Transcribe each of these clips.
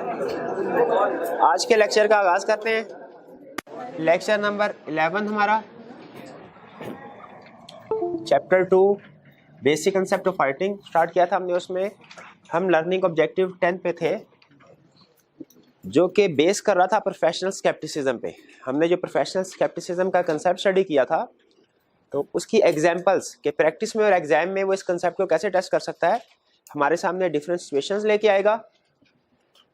आज के लेक्चर का आगाज करते हैं। लेक्चर नंबर 11 हमारा, chapter 2 basic concept of fighting start किया था हमने। उसमें हम लर्निंग ऑब्जेक्टिव 10 पे थे, जो कि बेस कर रहा था प्रोफेशनल स्केप्टिसिज्म पे। हमने जो प्रोफेशनल स्केप्टिसिज्म का कंसेप्ट स्टडी किया था, तो उसकी एग्जांपल्स के प्रैक्टिस में और एग्जाम में वो इस कंसेप्ट को कैसे टेस्ट कर सकता है, हमारे सामने डिफरेंट सिचुएशंस लेके आएगा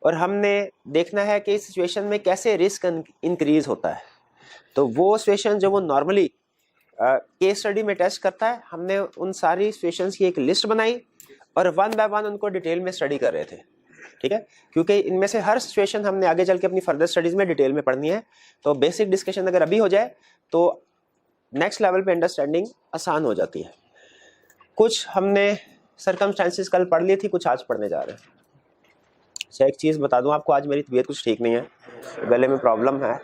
और हमने देखना है कि इस सिचुएशन में कैसे रिस्क इंक्रीज होता है। तो वो सिचुएशन जो वो नॉर्मली केस स्टडी में टेस्ट करता है, हमने उन सारी सिचुएशंस की एक लिस्ट बनाई और वन बाय वन उनको डिटेल में स्टडी कर रहे थे, ठीक है। क्योंकि इनमें से हर सिचुएशन हमने आगे चल के अपनी फर्दर स्टडीज में डिटेल में पढ़नी है। तो बेसिक डिस्कशन अगर अभी हो जाए तो नेक्स्ट लेवल पे अंडरस्टैंडिंग आसान हो जाती है। कुछ हमने सर्कमस्टेंसेस कल पढ़ ली थी, कुछ आज पढ़ने जा रहे हैं। अच्छा, एक चीज़ बता दूं आपको, आज मेरी तबीयत कुछ ठीक नहीं है, गले में प्रॉब्लम है।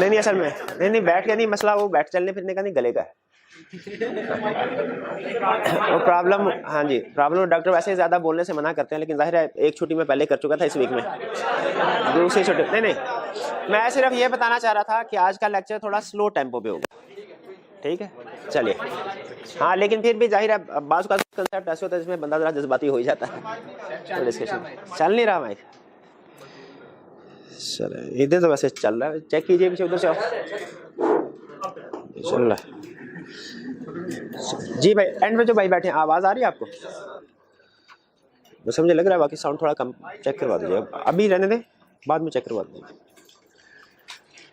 नहीं असल में नहीं बैठ के नहीं मसला, वो बैठ चलने फिरने का नहीं, गले का है वो प्रॉब्लम। हाँ जी, प्रॉब्लम डॉक्टर वैसे ही ज़्यादा बोलने से मना करते हैं, लेकिन जाहिर है एक छुट्टी में पहले कर चुका था, इस वीक में दूसरी छुट्टी नहीं। मैं सिर्फ ये बताना चाह रहा था कि आज का लेक्चर थोड़ा स्लो टेम्पो पे होगा, ठीक है। चलिए, हाँ, लेकिन फिर भी जाहिर है बाज़ का कंसेप्ट ऐसे होता है जिसमें बंदा जरा जज्बाती हो ही जाता है। तो डिस्कशन चल नहीं रहा माइक, चल इधर तो वैसे चल रहा है, चेक कीजिए पीछे, उधर से चल रहा है जी भाई। एंड में जो भाई बैठे हैं, आवाज़ आ रही है आपको? मुझे लग रहा है बाकी साउंड थोड़ा कम, चेक करवा दीजिए। अभी रहने दें, बाद में चेक करवा दीजिए।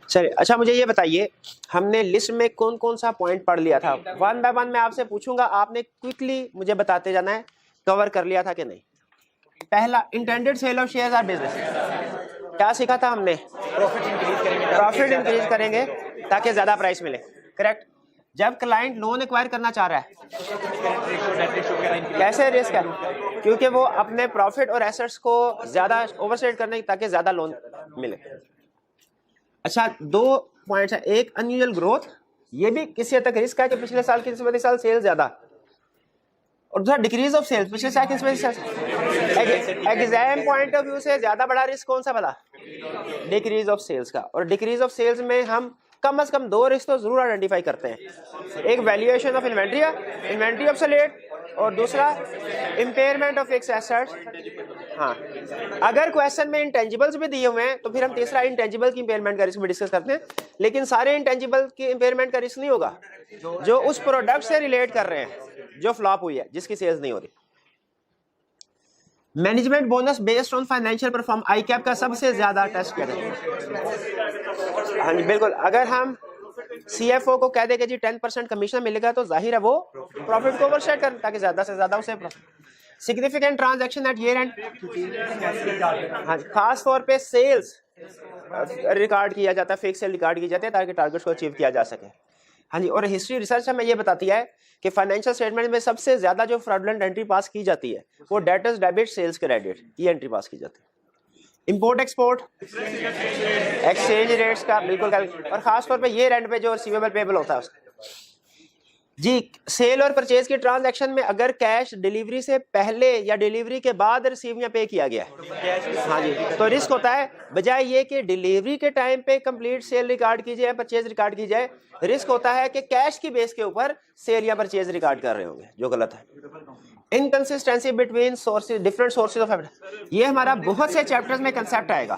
चलिए, अच्छा मुझे ये बताइए, हमने लिस्ट में कौन कौन सा पॉइंट पढ़ लिया था? वन बाय वन मैं आपसे पूछूंगा, आपने क्विकली मुझे बताते जाना है कवर कर लिया था कि नहीं। पहला, intended sale of shares or business. क्या सीखा था हमने? प्रॉफिट इंक्रीज करेंगे ताकि ज्यादा प्राइस मिले, करेक्ट। जब क्लाइंट लोन एक्वायर करना चाह रहा है, कैसे रिस्क है? क्योंकि वो अपने प्रॉफिट और एसेट्स को ज्यादा ओवरसेट करने ताकि ज्यादा लोन मिले। अच्छा, दो पॉइंट्स है, एक अनयूजुअल ग्रोथ, ये भी किसी हद तक रिस्क है कि पिछले साल की निस्बत इस साल सेल ज्यादा, और दूसरा डिक्रीज ऑफ सेल्स, पिछले साल की निस्बत। एग्जाम पॉइंट ऑफ व्यू से ज्यादा बड़ा रिस्क कौन सा वाला? डिक्रीज ऑफ सेल्स का। और डिक्रीज ऑफ सेल्स में हम कम से कम दो रिस्क तो जरूर आइडेंटिफाई करते हैं। एक वैल्यूएशन ऑफ इन्वेंट्री ऑब्सोलेट, और दूसरा इम्पेयरमेंट ऑफ फिक्स्ड एसेट्स। हाँ, अगर क्वेश्चन में इंटेंजिबल्स भी दिए हुए हैं तो फिर हम तीसरा इंटेंजिबल की इम्पेयरमेंट का रिस्क भी डिस्कस करते हैं, लेकिन सारे इंटेंजिबल की इम्पेयरमेंट का रिस्क नहीं होगा जो उस प्रोडक्ट से रिलेट कर रहे हैं जो फ्लॉप हुई है, जिसकी सेल्स नहीं हो रही। Management bonus based on financial performance, आईकैप का सबसे ज्यादा टेस्ट करें। हाँ जी बिल्कुल, अगर हम सीएफओ को कह देंगे जी 10% कमीशन मिलेगा, तो जाहिर है वो प्रॉफिट को ओवरसेट कर ताकि ज्यादा से ज्यादा उसे significant transaction at year end, हाँ, खास तौर पे सेल्स रिकॉर्ड किया जाता है, फिक्स सेल रिकॉर्ड की जाती है ताकि टारगेट्स को अचीव किया जा सके। हाँ जी, और हिस्ट्री रिसर्च हमें ये बताती है कि फाइनेंशियल स्टेटमेंट में सबसे ज्यादा जो फ्रॉडलेंट एंट्री पास की जाती है वो डेटर्स डेबिट सेल्स क्रेडिट की एंट्री पास की जाती है। इंपोर्ट एक्सपोर्ट, एक्सचेंज रेट्स का बिल्कुल, और खास तौर पे ये रेंट पे जो रिसीवेबल पेबल होता है उसका। जी, सेल और परचेज की ट्रांजैक्शन में अगर कैश डिलीवरी से पहले या डिलीवरी के बाद रिसीव या पे किया गया है, हाँ जी, तो रिस्क होता है। बजाय ये कि डिलीवरी के टाइम पे कंप्लीट सेल रिकॉर्ड की जाए, परचेज रिकॉर्ड की जाए, रिस्क होता है कि कैश की बेस के ऊपर सेल या परचेज रिकॉर्ड कर रहे होंगे, जो गलत है। Inconsistency between sources, different sources of evidence, ये हमारा बहुत से चैप्टर्स में कंसेप्ट आएगा।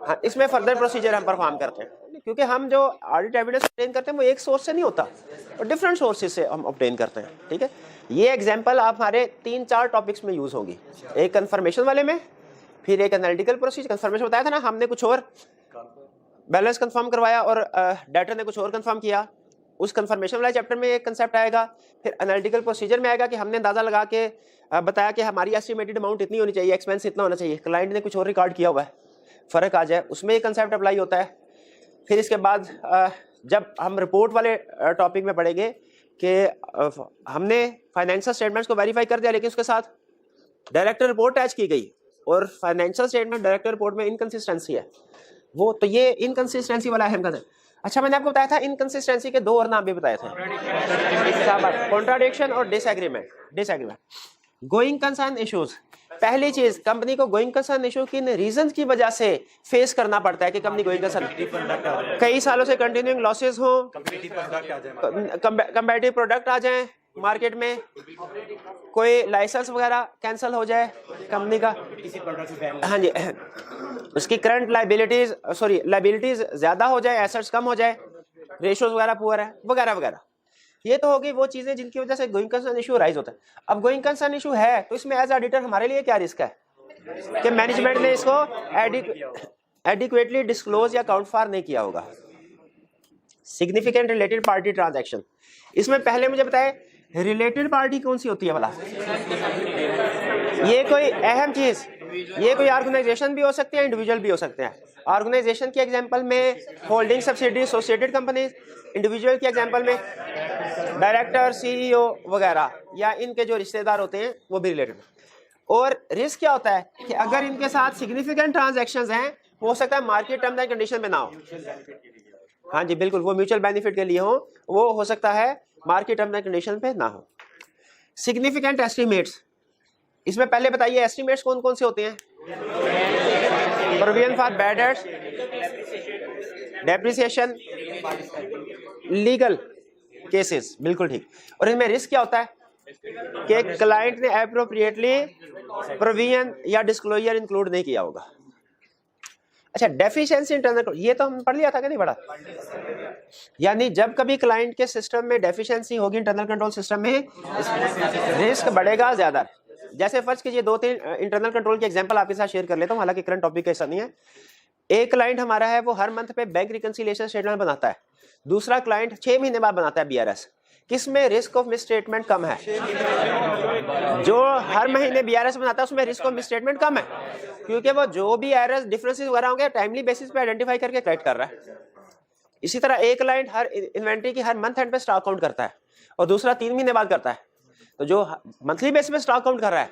हाँ, इसमें फर्दर प्रोसीजर हम परफॉर्म करते हैं, क्योंकि हम जो ऑडिट एविडेंस ऑब्टेन करते हैं वो एक सोर्स से नहीं होता, और डिफरेंट सोर्सेज से हम ऑब्टेन करते हैं, ठीक है। ये एग्जांपल आप हमारे 3-4 टॉपिक्स में यूज होगी, एक कंफर्मेशन वाले में, फिर एक एनालिटिकल प्रोसीजर। कंफर्मेशन बताया था ना हमने, कुछ और बैलेंस कंफर्म करवाया और डाटा ने कुछ और कंफर्म किया, उस कंफर्मेशन वाले चैप्टर में एक कंसेप्ट आएगा। फिर एनालिटिकल प्रोसीजर में आएगा कि हमने अंदाजा लगा के बताया कि हमारी एस्टिमेटेड अमाउंट इतनी होनी चाहिए, एक्सपेंस इतना होना चाहिए, क्लाइंट ने कुछ और रिकॉर्ड किया हुआ है, फर्क आ जाए, उसमें एक कंसेप्ट अप्लाई होता है। फिर इसके बाद जब हम रिपोर्ट वाले टॉपिक में पढ़ेंगे कि हमने फाइनेंशियल स्टेटमेंट्स को वेरीफाई कर दिया, लेकिन उसके साथ डायरेक्टर रिपोर्ट अटैच की गई और फाइनेंशियल स्टेटमेंट डायरेक्टर रिपोर्ट में इनकंसिस्टेंसी है, वो तो ये इनकंसिस्टेंसी वाला अहम कंसेप्ट। अच्छा, मैंने आपको बताया था इनकंसिस्टेंसी के दो और नाम भी बताए थे, कॉन्ट्राडिक्शन और डिसएग्रीमेंट। गोइंग कंसर्न इश्यूज, पहली चीज कंपनी को गोइंग कंसर्न इशू किन रीजंस की वजह से फेस करना पड़ता है कि कंपनी गोइंग कंसर्न, कई सालों से कंटिन्यूइंग लॉसेस हो, कंपेटिटिव प्रोडक्ट आ जाए मार्केट में, कोई लाइसेंस वगैरह कैंसिल हो जाए कंपनी का, हाँ जी, उसकी करंट लाइबिलिटीज ज्यादा हो जाए, एसेट्स कम हो जाए, रेशियोज वगैरह पुअर है वगैरह वगैरह। ये तो होगी वो चीजें जिनकी वजह से गोइंग कंसर्न इशू राइज होता है। अब गोइंग कंसर्न इशू है तो इसमें एज ऑडिटर हमारे लिए क्या रिस्क है कि मैनेजमेंट ने इसको एडिक्वेटली डिस्क्लोज या काउंट फॉर नहीं किया होगा। सिग्निफिकेंट रिलेटेड पार्टी ट्रांजैक्शन, इसमें पहले मुझे बताए रिलेटेड पार्टी कौन सी होती है भला? ये कोई अहम चीज, ये कोई ऑर्गेनाइजेशन भी हो सकते हैं, इंडिविजुअल भी हो सकते हैं। ऑर्गेनाइजेशन के एग्जांपल में holding subsidy associated companies, individual के एग्जांपल में डायरेक्टर, सीईओ वगैरह, या इनके जो रिश्तेदार होते हैं वो भी रिलेटेड। और रिस्क क्या होता है कि अगर इनके साथ सिग्निफिकेंट ट्रांजैक्शंस हैं, हो सकता है मार्केट टर्म्स एंड कंडीशन में ना हो, हाँ जी बिल्कुल, वो म्यूचुअल बेनिफिट के लिए हो, वो हो सकता है मार्केट टर्म्स एंड कंडीशन पे ना हो। सिग्निफिकेंट एस्टिमेट्स, इसमें पहले बताइए एस्टिमेट्स कौन कौन से होते हैं? Provision for bad debts, depreciation, legal cases, बिल्कुल ठीक। और इनमें रिस्क क्या होता है कि क्लाइंट ने एप्रोप्रिएटली प्रोविजन या डिस्क्लोजर इंक्लूड नहीं किया होगा। अच्छा, डेफिशिएंसी इंटरनल, ये तो हम पढ़ लिया था कि नहीं पढ़ा? यानी जब कभी क्लाइंट के सिस्टम में डेफिशिएंसी होगी इंटरनल कंट्रोल सिस्टम में, रिस्क बढ़ेगा ज्यादा। जैसे फर्ज कीजिए 2-3 इंटरनल कंट्रोल के एग्जांपल आपके साथ शेयर कर लेता हूं, हालांकि करंट टॉपिक ऐसा नहीं है। एक क्लाइंट हमारा है, वो हर मंथ पे बैंक रिकंसिलिएशन स्टेटमेंट बनाता है। दूसरा क्लाइंट 6 महीने बाद बनाता है बीआरएस। किसमें रिस्क ऑफ मिसस्टेटमेंट कम है? जो हर महीने बीआरएस बनाता है उसमें रिस्क ऑफ मिसस्टेटमेंट कम है, क्योंकि वो जो भी एरर्स डिफरेंसेस वगैरह होंगे टाइमली बेसिस पे आइडेंटिफाई करके करेक्ट कर रहा है। इसी तरह एक क्लाइंट हर इन्वेंट्री की हर मंथ एंड पे स्टॉक काउंट करता है और दूसरा 3 महीने बाद करता है, तो जो मंथली बेसिस पे स्टॉक काउंट कर रहा है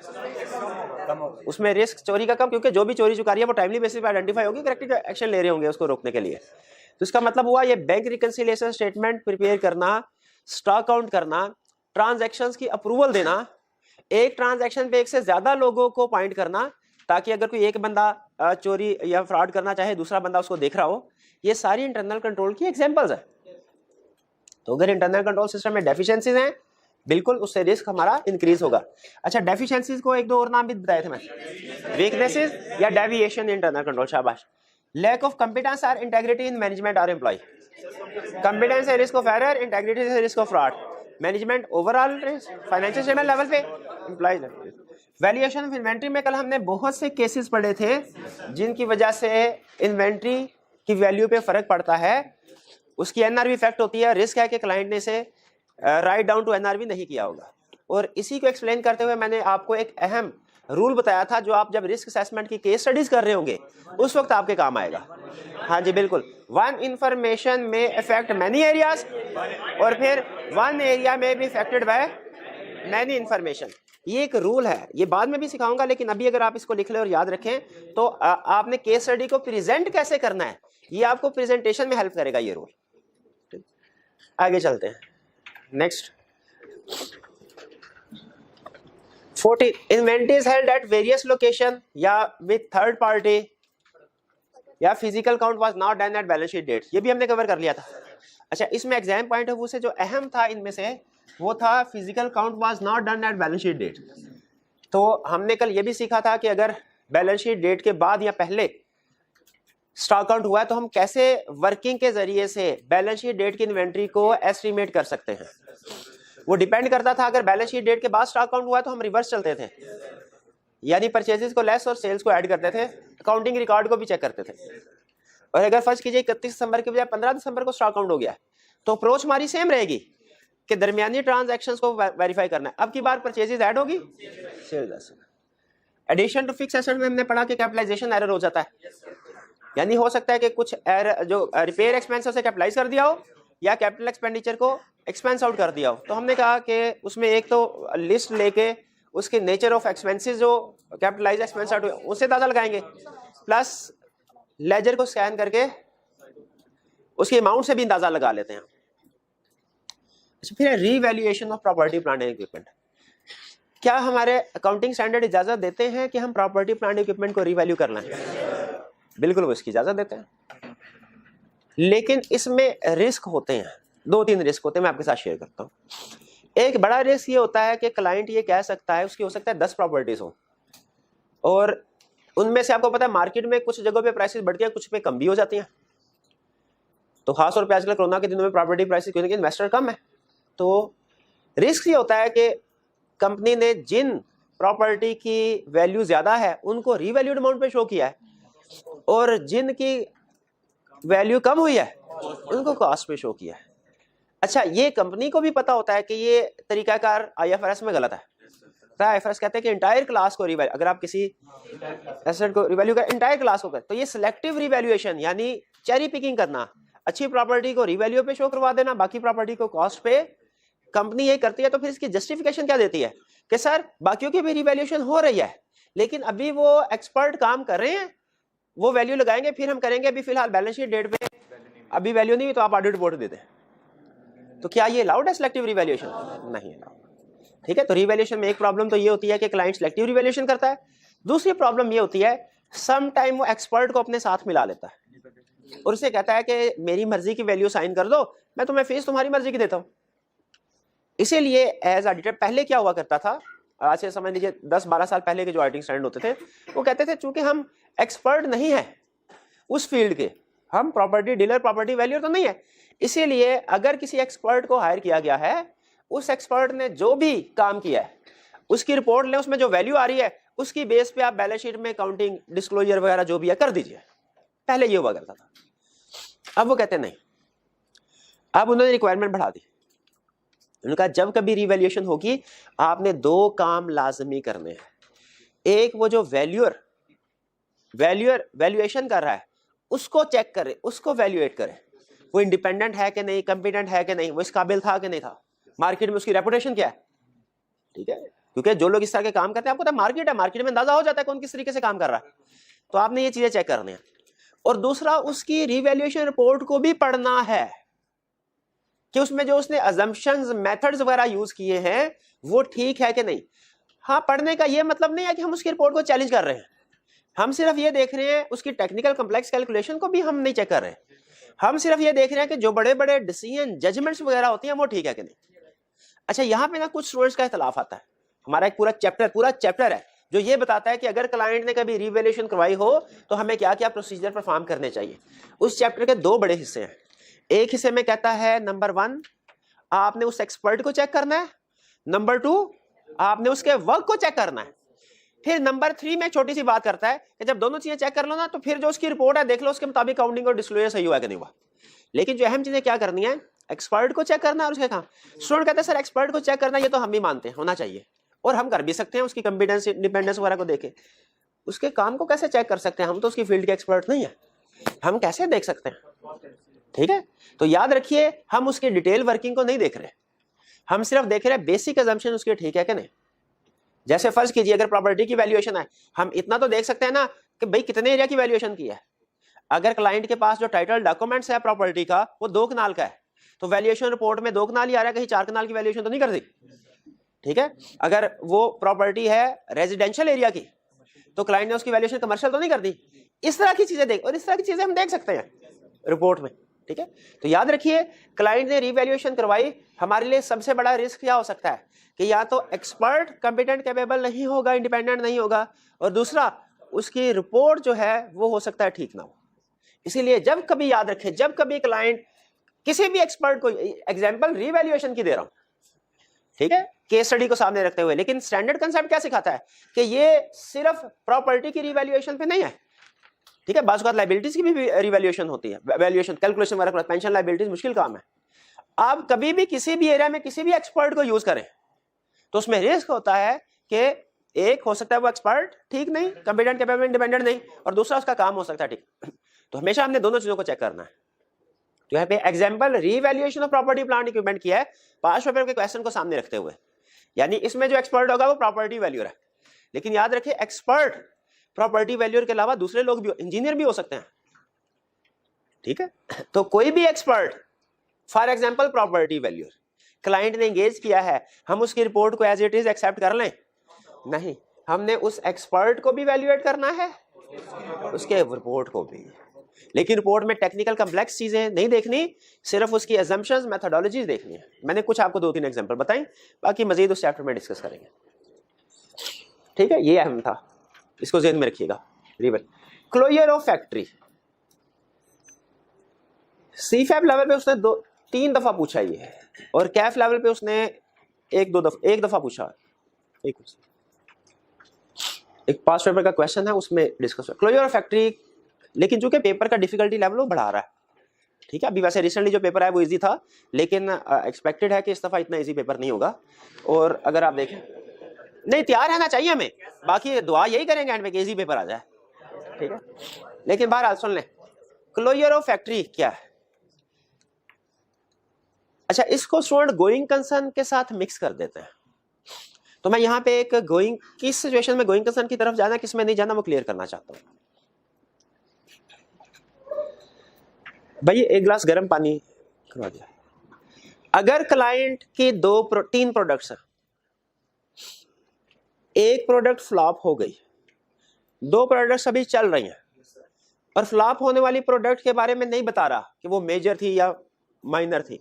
उसमें रिस्क चोरी का कम, क्योंकि जो भी चोरी चुकारी है वो टाइमली बेसिस पे आइडेंटिफाई होगी, करेक्टिव एक्शन ले रहे होंगे उसको रोकने के लिए। तो इसका मतलब हुआ ये बैंक रिकंसिलिएशन स्टेटमेंट प्रिपेयर करना, स्टॉक काउंट करना, ट्रांजैक्शंस की अप्रूवल देना, एक ट्रांजैक्शन पे एक से ज्यादा लोगों को पॉइंट करना, ताकि अगर कोई एक बंदा चोरी या फ्रॉड करना चाहे दूसरा बंदा उसको देख रहा हो, ये सारी इंटरनल कंट्रोल की एग्जांपल्स है। तो अगर इंटरनल कंट्रोल सिस्टम में डेफिशिएंसीज हैं, बिल्कुल उससे रिस्क हमारा इंक्रीज होगा। अच्छा, डेफिशिएंसीज को एक दो और नाम भी बताए थे मैं, वीकनेसेस या डेविएशन इंटरनल कंट्रोल, शाबाश। लैक ऑफ कंपिटेंस और इंटेग्रिटी इन मैनेजमेंट और एम्प्लॉय, कंपिटेंस है रिस्क ऑफ एरर, इंटेग्रिटी है risk of fraud, management overall risk financial statement level पे, employ level. Valuation of inventory में कल हमने बहुत से केसेस पढ़े थे जिनकी वजह से इन्वेंट्री की वैल्यू पे फर्क पड़ता है, उसकी एनआरवी इफेक्ट होती है। रिस्क है कि क्लाइंट ने इसे राइट डाउन टू एनआरवी नहीं किया होगा। और इसी को एक्सप्लेन करते हुए मैंने आपको एक अहम रूल बताया था, जो आप जब रिस्क असेसमेंट की केस स्टडीज कर रहे होंगे उस वक्त आपके काम आएगा। हाँ जी बिल्कुल, वन इंफॉर्मेशन में अफेक्ट मैनी एरियाज, और फिर वन एरिया में भी अफेक्टेड बाय मैनी इंफॉर्मेशन। ये एक रूल है, ये बाद में भी सिखाऊंगा, लेकिन अभी अगर आप इसको लिख ले और याद रखें तो आपने केस स्टडी को प्रेजेंट कैसे करना है ये आपको प्रेजेंटेशन में हेल्प करेगा ये रूल। आगे चलते हैं, next 40 inventories held at various location या विद थर्ड पार्टी या physical count was not done at balance sheet date, ये भी हमने कवर कर लिया था। अच्छा, इसमें एग्जाम पॉइंट ऑफ व्यू से जो अहम था इनमें से वो था physical count was not done at balance sheet date. तो हमने कल ये भी सीखा था कि अगर बैलेंस शीट डेट के बाद या पहले स्टॉक काउंट हुआ है तो हम कैसे वर्किंग के जरिए से बैलेंस शीट डेट की इन्वेंट्री को एस्टिमेट कर सकते हैं। वो डिपेंड करता था, अगर बैलेंस शीट डेट के बाद स्टॉक काउंट हुआ है तो हम रिवर्स चलते थे, यानी परचेजेस को लेस और सेल्स को ऐड करते थे, अकाउंटिंग रिकॉर्ड को भी चेक करते थे। और अगर फर्ज कीजिए 31 दिसंबर के बजाय 15 दिसंबर को स्टॉक काउंट हो गया तो अप्रोच हमारी सेम रहेगी कि दरमियानी ट्रांजैक्शंस को वेरीफाई करना है। अब की बार परचेजेस ऐड होगी, sales. Addition to fix asset में हमने पढ़ा कि कैपिटलाइजेशन एरर हो जाता है, यानी हो सकता है कि कुछ एरर जो रिपेयर एक्सपेंस से कैपिटलाइज कर दिया हो या कैपिटल एक्सपेंडिचर को एक्सपेंस आउट कर दिया हो। तो हमने कहा कि उसमें एक तो लिस्ट लेके उसके नेचर ऑफ एक्सपेंसेस जो कैपिटलाइज एक्सपेंस आउट उससे अंदाजा लगाएंगे, प्लस लेजर को स्कैन करके उसके अमाउंट से भी अंदाजा लगा लेते हैं। अच्छा, फिर revaluation of property plant and equipment. क्या हमारे अकाउंटिंग स्टैंडर्ड इजाजत देते हैं कि हम प्रॉपर्टी प्लांट इक्विपमेंट को रीवैल्यू कर लें? बिल्कुल वो इसकी इजाजत देते हैं, लेकिन इसमें रिस्क होते हैं, 2-3 रिस्क होते हैं, मैं आपके साथ शेयर करता हूँ। एक बड़ा रिस्क ये होता है कि क्लाइंट ये कह सकता है, उसकी हो सकता है 10 प्रॉपर्टीज हो और उनमें से आपको पता है मार्केट में कुछ जगहों पे प्राइसेस बढ़ती हैं, कुछ पे कम भी हो जाती हैं। तो खास तौर पे आजकल कोरोना के दिनों में प्रॉपर्टी प्राइसेस क्योंकि इन्वेस्टर कम है, तो रिस्क ये होता है कि कंपनी ने जिन प्रॉपर्टी की वैल्यू ज्यादा है उनको रीवैल्यूड अमाउंट पे शो किया है और जिन की वैल्यू कम हुई है उनको कॉस्ट पे शो किया है। अच्छा, ये कंपनी को भी पता होता है कि ये तरीकाकार आईएफआरएस में गलत है। आईएफआरएस कहते हैं कि इंटायर क्लास को रिवैल्यू, अगर आप किसी एसेट को रिवैल्यू कर इंटायर क्लास को कर, तो ये सिलेक्टिव रिवैल्यूएशन यानी चेरी पिकिंग करना, अच्छी प्रॉपर्टी को रिवैल्यू पे शो करवा देना, बाकी प्रॉपर्टी को कॉस्ट पे, कंपनी ये करती है। तो फिर इसकी जस्टिफिकेशन क्या देती है कि सर बाकियों की भी रिवैल्यूएशन हो रही है लेकिन अभी वो एक्सपर्ट काम कर रहे हैं, वो वैल्यू लगाएंगे फिर हम करेंगे, अभी फिलहाल बैलेंस शीट डेट पे अभी वैल्यू नहीं हुई तो आप ऑडिट रिपोर्ट दे दें। तो क्या ये अलाउड है सिलेक्टिव रिवैल्यूएशन? नहीं अलाउड। ठीक है, तो रिवैल्यूएशन में एक प्रॉब्लम तो ये होती है कि क्लाइंट सिलेक्टिव रिवैल्यूएशन करता है। दूसरी प्रॉब्लम ये होती है सम टाइम वो एक्सपर्ट को अपने साथ मिला लेता है और उसे कहता है कि मेरी मर्जी की वैल्यू साइन कर दो, मैं तुम्हें फीस तुम्हारी मर्जी की देता हूं। इसीलिए एज ऑडिटर पहले क्या हुआ करता था, आज से समझ लीजिए 10-12 साल पहले के जो ऑडिटिंग स्टैंडर्ड होते थे, वो कहते थे चूंकि हम एक्सपर्ट नहीं है उस फील्ड के, हम प्रॉपर्टी डीलर, प्रॉपर्टी वैल्यूअर तो नहीं है, इसीलिए अगर किसी एक्सपर्ट को हायर किया गया है, उस एक्सपर्ट ने जो भी काम किया है उसकी रिपोर्ट लें, उसमें जो वैल्यू आ रही है उसकी बेस पे आप बैलेंस शीट में काउंटिंग डिस्क्लोजर वगैरह जो भी है कर दीजिए। पहले ये हुआ करता था। अब वो कहते नहीं, अब उन्होंने रिक्वायरमेंट बढ़ा दी। उन्होंने कहा जब कभी रिवैल्यूएशन होगी आपने 2 काम लाजमी करने हैं। एक, वो जो वैल्यूअर वैल्यूएशन कर रहा है उसको चेक करे, उसको वैल्यूएट करे, वो इंडिपेंडेंट है कि नहीं, कॉम्पिटेंट है कि नहीं, वो इस काबिल था कि नहीं था, मार्केट में उसकी रेपुटेशन क्या है। ठीक है, क्योंकि जो लोग इस तरह के काम करते हैं आपको पता है मार्केट है, मार्केट में अंदाजा हो जाता है कौन किस तरीके से काम कर रहा है, तो आपने ये चीजें चेक करनी है। और दूसरा, उसकी रिवैल्यूएशन रिपोर्ट को भी पढ़ना है कि उसमें जो उसने अजम्पशंस, मेथड्स वगैरह यूज किए हैं वो ठीक है कि नहीं। हाँ, पढ़ने का ये मतलब नहीं है कि हम उसकी रिपोर्ट को चैलेंज कर रहे हैं, हम सिर्फ ये देख रहे हैं उसकी टेक्निकल कॉम्प्लेक्स कैलकुलेशन को भी हम नहीं चेक कर रहे हैं, हम सिर्फ ये देख रहे हैं कि जो बड़े बड़े डिसीजन जजमेंट्स वगैरह होती हैं वो ठीक है कि नहीं। अच्छा, यहाँ पे ना कुछ स्टूडेंट्स का इख्तलाफ आता है। हमारा एक पूरा चैप्टर है जो ये बताता है कि अगर क्लाइंट ने कभी रिवैल्यूएशन करवाई हो तो हमें क्या क्या प्रोसीजर परफॉर्म करने चाहिए। उस चैप्टर के 2 बड़े हिस्से हैं। एक हिस्से में कहता है नंबर 1 आपने उस एक्सपर्ट को चेक करना है, नंबर 2 आपने उसके वर्क को चेक करना है, फिर नंबर 3 में छोटी सी बात करता है कि जब दोनों चीजें चेक कर लो ना तो फिर जो उसकी रिपोर्ट है देख लो उसके मुताबिक काउंटिंग और डिस्क्लोजर सही हुआ कि नहीं हुआ। लेकिन जो अहम चीजें क्या करनी है, एक्सपर्ट को चेक करना है और उसके काम। स्टूडेंट कहते हैं सर एक्सपर्ट को चेक करना ये तो हम भी मानते हैं होना चाहिए और हम कर भी सकते हैं, उसकी कॉम्पिटेंस, इंडिपेंडेंस वगैरह को देखे। उसके काम को कैसे चेक कर सकते हैं, हम तो उसकी फील्ड के एक्सपर्ट नहीं है, हम कैसे देख सकते हैं। ठीक है, तो याद रखिए हम उसकी डिटेल वर्किंग को नहीं देख रहे, हम सिर्फ देख रहे हैं बेसिक अजम्पशन उसके ठीक है कि नहीं। जैसे फर्ज कीजिए अगर प्रॉपर्टी की वैल्यूएशन है, हम इतना तो देख सकते हैं ना कि भाई कितने एरिया की वैल्यूएशन की है। अगर क्लाइंट के पास जो टाइटल डॉक्यूमेंट्स है प्रॉपर्टी का वो 2 कनाल का है तो वैल्यूएशन रिपोर्ट में 2 कनाल ही आ रहा है, कहीं 4 कनाल की वैल्यूएशन तो नहीं कर दी। ठीक है, अगर वो प्रॉपर्टी है रेजिडेंशियल एरिया की तो क्लाइंट ने उसकी वैल्यूएशन कमर्शियल तो नहीं कर दी। इस तरह की चीजें देख, और इस तरह की चीजें हम देख सकते हैं रिपोर्ट में। ठीक है, तो याद रखिए क्लाइंट ने रिवैल्यूएशन करवाई, हमारे लिए सबसे बड़ा रिस्क क्या हो सकता है कि या तो एक्सपर्ट कॉम्पिटेंट कैपेबल नहीं होगा, इंडिपेंडेंट नहीं होगा, और दूसरा उसकी रिपोर्ट जो है वो हो सकता है ठीक ना हो। इसीलिए जब कभी याद रखें, जब कभी क्लाइंट किसी भी एक्सपर्ट को, एग्जांपल रिवैल्यूएशन की दे रहा हूं, ठीक है, केस स्टडी को सामने रखते हुए, लेकिन स्टैंडर्ड कंसेप्ट क्या सिखाता है कि ये सिर्फ प्रॉपर्टी की रिवैल्यूएशन पे नहीं है। ठीक है, बाज़ लायबिलिटीज की भी रिवैल्यूएशन होती है, वैल्यूएशन कैलकुलेशन वगैरह, पेंशन लायबिलिटीज मुश्किल काम है। आप कभी भी किसी भी एरिया में किसी भी एक्सपर्ट को यूज करें तो उसमें रिस्क होता है कि एक हो सकता है वो एक्सपर्ट ठीक नहीं, कॉम्पिटेंट कैपेबल इंडिपेंडेंट नहीं, और दूसरा उसका काम हो सकता है ठीक। तो हमेशा हमने दोनों चीजों को चेक करना है। तो यहाँ पे example revaluation of property plant equipment किया है 5 पेपर के क्वेश्चन को सामने रखते हुए, यानी इसमें जो एक्सपर्ट होगा वो प्रॉपर्टी वैल्यूअर है। लेकिन याद रखिए एक्सपर्ट प्रॉपर्टी वैल्यूअर के अलावा दूसरे लोग भी, इंजीनियर भी हो सकते हैं। ठीक है, तो कोई भी expert, for example property valuer, client ने एंगेज किया है, हम उसकी रिपोर्ट को एज इट इज एक्सेप्ट कर लें नहीं, हमने उस एक्सपर्ट को भी वैल्यूएट करना है, उसके रिपोर्ट को भी, लेकिन रिपोर्ट में टेक्निकल कम्प्लेक्स चीजें नहीं देखनी, सिर्फ उसकी एजम्पशंस मेथोडोलॉजीज देखनी है। मैंने कुछ आपको 2-3 एग्जांपल बताई, बाकी मजीद उस चैप्टर में डिस्कस करेंगे। ठीक है, ये अहम था, इसको ज़हन में रखिएगा। रिवर क्लोजर ऑफ फैक्ट्री, सीफैप लेवल पे उसने 2-3 दफा पूछा ये, और कैफ लेवल पे उसने एक दफा पूछा। एक पास पेपर का क्वेश्चन है, उसमें डिस्कस हुआ क्लोजर ऑफ फैक्ट्री, लेकिन चूंकि पेपर का डिफिकल्टी लेवल वो बढ़ा रहा है। ठीक है, अभी वैसे रिसेंटली जो पेपर है वो इजी था, लेकिन एक्सपेक्टेड है कि इस दफा इतना इजी पेपर नहीं होगा। और अगर आप देखें, नहीं तैयार रहना चाहिए हमें, बाकी दुआ यही करेंगे एंड में कि इजी पेपर आ जाए। ठीक है, लेकिन बहरहाल सुन लें, क्लोजर ऑफ फैक्ट्री क्या है। अच्छा, इसको स्टूडेंट गोइंग कंसर्न के साथ मिक्स कर देते हैं। तो मैं यहाँ पे एक गोइंग, किस सिचुएशन में गोइंग कंसर्न की तरफ जाना, किस में नहीं जाना, वो क्लियर करना चाहता हूँ। भाई एक गिलास गर्म पानी करवा दिया। अगर क्लाइंट की 3 प्रोडक्ट्स हैं, एक प्रोडक्ट फ्लॉप हो गई, 2 प्रोडक्ट्स अभी चल रही हैं, और फ्लॉप होने वाली प्रोडक्ट के बारे में नहीं बता रहा कि वो मेजर थी या माइनर थी,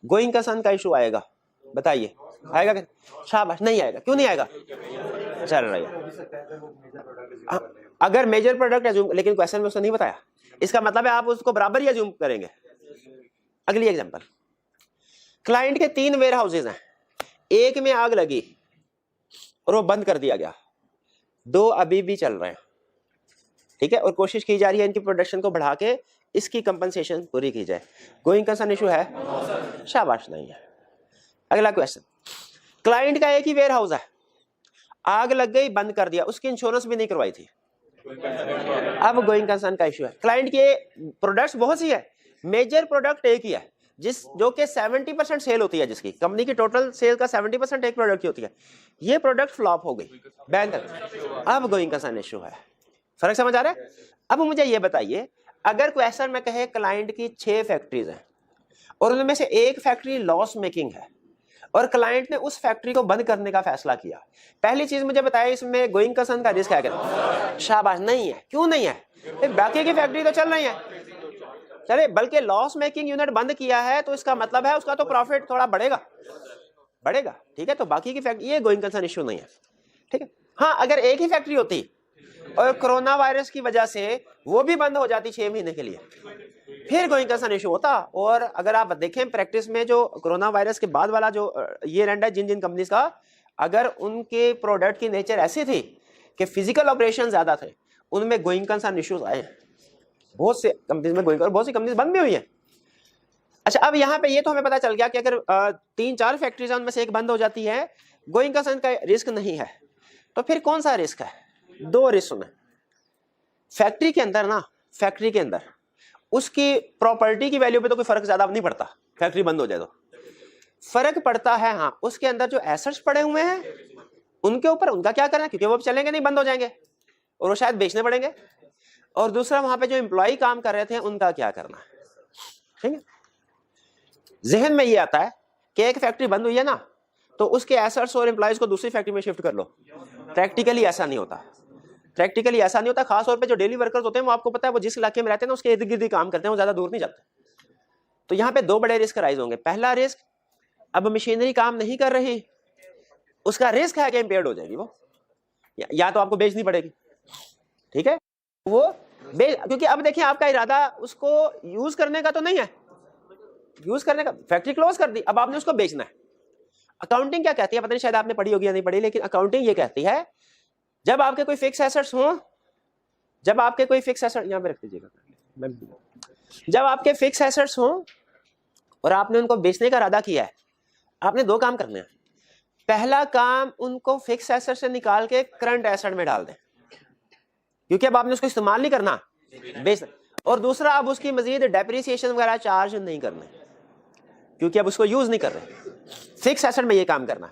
गोइंग कंसर्न का इशू आएगा? बताइए, आएगा क्या? शाबाश, नहीं आएगा। क्यों नहीं आएगा? चल रही है। अगर मेजर प्रोडक्ट एज्यूम, लेकिन क्वेश्चन में उसने नहीं बताया, इसका मतलब है आप उसको बराबर ही एज्यूम करेंगे। अगली एग्जांपल, क्लाइंट के 3 वेयर हाउसेज हैं, एक में आग लगी और वो बंद कर दिया गया, 2 अभी भी चल रहे हैं। ठीक है, और कोशिश की जा रही है इनकी प्रोडक्शन को बढ़ा के इसकी कंपनसेशन पूरी की जाए। गोइंग कंसर्न इशू है? शाबाश, नहीं है। अगला क्वेश्चन, क्लाइंट का एक ही वेयर हाउस है, आग लग गई, बंद कर दिया, उसकी इंश्योरेंस भी नहीं करवाई थी, अब गोइंग कंसर्न का इशू है। क्लाइंट के प्रोडक्ट्स बहुत सी है, मेजर प्रोडक्ट एक ही है, जो कि 70% सेल होती है, जिसकी कंपनी की टोटल सेल का 70% एक प्रोडक्ट की होती है, ये प्रोडक्ट फ्लॉप हो गई, बैन कर, अब गोइंग कंसर्न इशू है। फर्क समझ आ रहा है? अब मुझे ये बताइए, अगर क्वेश्चन में कहे क्लाइंट की 6 फैक्ट्रीज हैं और उनमें से एक फैक्ट्री लॉस मेकिंग है और क्लाइंट ने उस फैक्ट्री को बंद करने का फैसला किया, पहली चीज मुझे बताया, इसमें गोइंग कंसर्न का रिस्क है क्या? शाबाश, नहीं है। क्यों नहीं है? बाकी की फैक्ट्री तो चल रही है, चले, बल्कि लॉस मेकिंग यूनिट बंद किया है, तो इसका मतलब है उसका तो प्रॉफिट थोड़ा बढ़ेगा। ठीक है, तो बाकी की फैक्ट्री, ये गोइंग कंसर्न इशू नहीं है। ठीक है, हाँ, अगर एक ही फैक्ट्री होती और कोरोना वायरस की वजह से वो भी बंद हो जाती 6 महीने के लिए, फिर गोइंग कंसर्न इशू होता। और अगर आप देखें प्रैक्टिस में, जो कोरोना वायरस के बाद वाला जो ये रैंड है, जिन कंपनीज का, अगर उनके प्रोडक्ट की नेचर ऐसी थी कि फिजिकल ऑपरेशन ज्यादा थे, उनमें गोइंग कंसर्न इश्यूज आए। बहुत से कंपनीज में गोइंग, और बहुत सी कंपनीज बंद भी हुई है। अच्छा, अब यहाँ पे ये तो हमें पता चल गया कि अगर 3-4 फैक्ट्रीज उनमें से एक बंद हो जाती है, गोइंग कंसर्न का रिस्क नहीं है। तो फिर कौन सा रिस्क है? 2 रिस्क में फैक्ट्री के अंदर ना, फैक्ट्री के अंदर उसकी प्रॉपर्टी की वैल्यू पे तो कोई फर्क ज्यादा नहीं पड़ता, फैक्ट्री बंद हो जाए तो फर्क पड़ता है। हाँ, उसके अंदर जो एसेट्स पड़े हुए हैं उनके ऊपर उनका क्या करना है, क्योंकि वो चलेंगे नहीं, बंद हो जाएंगे और वो शायद बेचने पड़ेंगे। और दूसरा, वहां पे जो एम्प्लॉय काम कर रहे थे उनका क्या करना है। ठीक है, जहन में ये आता है कि एक फैक्ट्री बंद हुई है ना, तो उसके एसेट्स और एम्प्लॉयज को दूसरी फैक्ट्री में शिफ्ट कर लो। प्रैक्टिकली ऐसा नहीं होता, खास तौर पे जो डेली वर्कर्स होते हैं, वो आपको पता है वो जिस इलाके में रहते हैं ना, उसके इर्द गिर्द काम करते हैं, वो ज्यादा दूर नहीं जाते। तो यहाँ पे 2 बड़े रिस्क राइज होंगे। पहला रिस्क, अब मशीनरी काम नहीं कर रही, उसका रिस्क है कि इंपेयर्ड हो जाएगी वो, या तो आपको बेचनी पड़ेगी। ठीक है, वो क्योंकि अब देखिए, आपका इरादा उसको यूज करने का तो नहीं है, यूज करने का, फैक्ट्री क्लोज कर दी, अब आपने उसको बेचना है। अकाउंटिंग क्या कहती है, पता नहीं शायद आपने पढ़ी होगी या नहीं पढ़ी, लेकिन अकाउंटिंग ये कहती है, जब आपके कोई फिक्स एसेट्स हो, जब आपके कोई फिक्स एसेट, यहां पे रख दीजिएगा, जब आपके फिक्स एसेट्स हो और आपने उनको बेचने का इरादा किया है, आपने 2 काम करने हैं। पहला काम, उनको फिक्स एसेट से निकाल के करंट एसेट में डाल दें, क्योंकि अब आपने उसको इस्तेमाल नहीं करना, बेचना। और दूसरा, अब उसकी मजीद डेप्रिसिएशन वगैरह चार्ज नहीं करने, क्योंकि अब उसको यूज नहीं कर रहे, फिक्स एसेट में ये काम करना।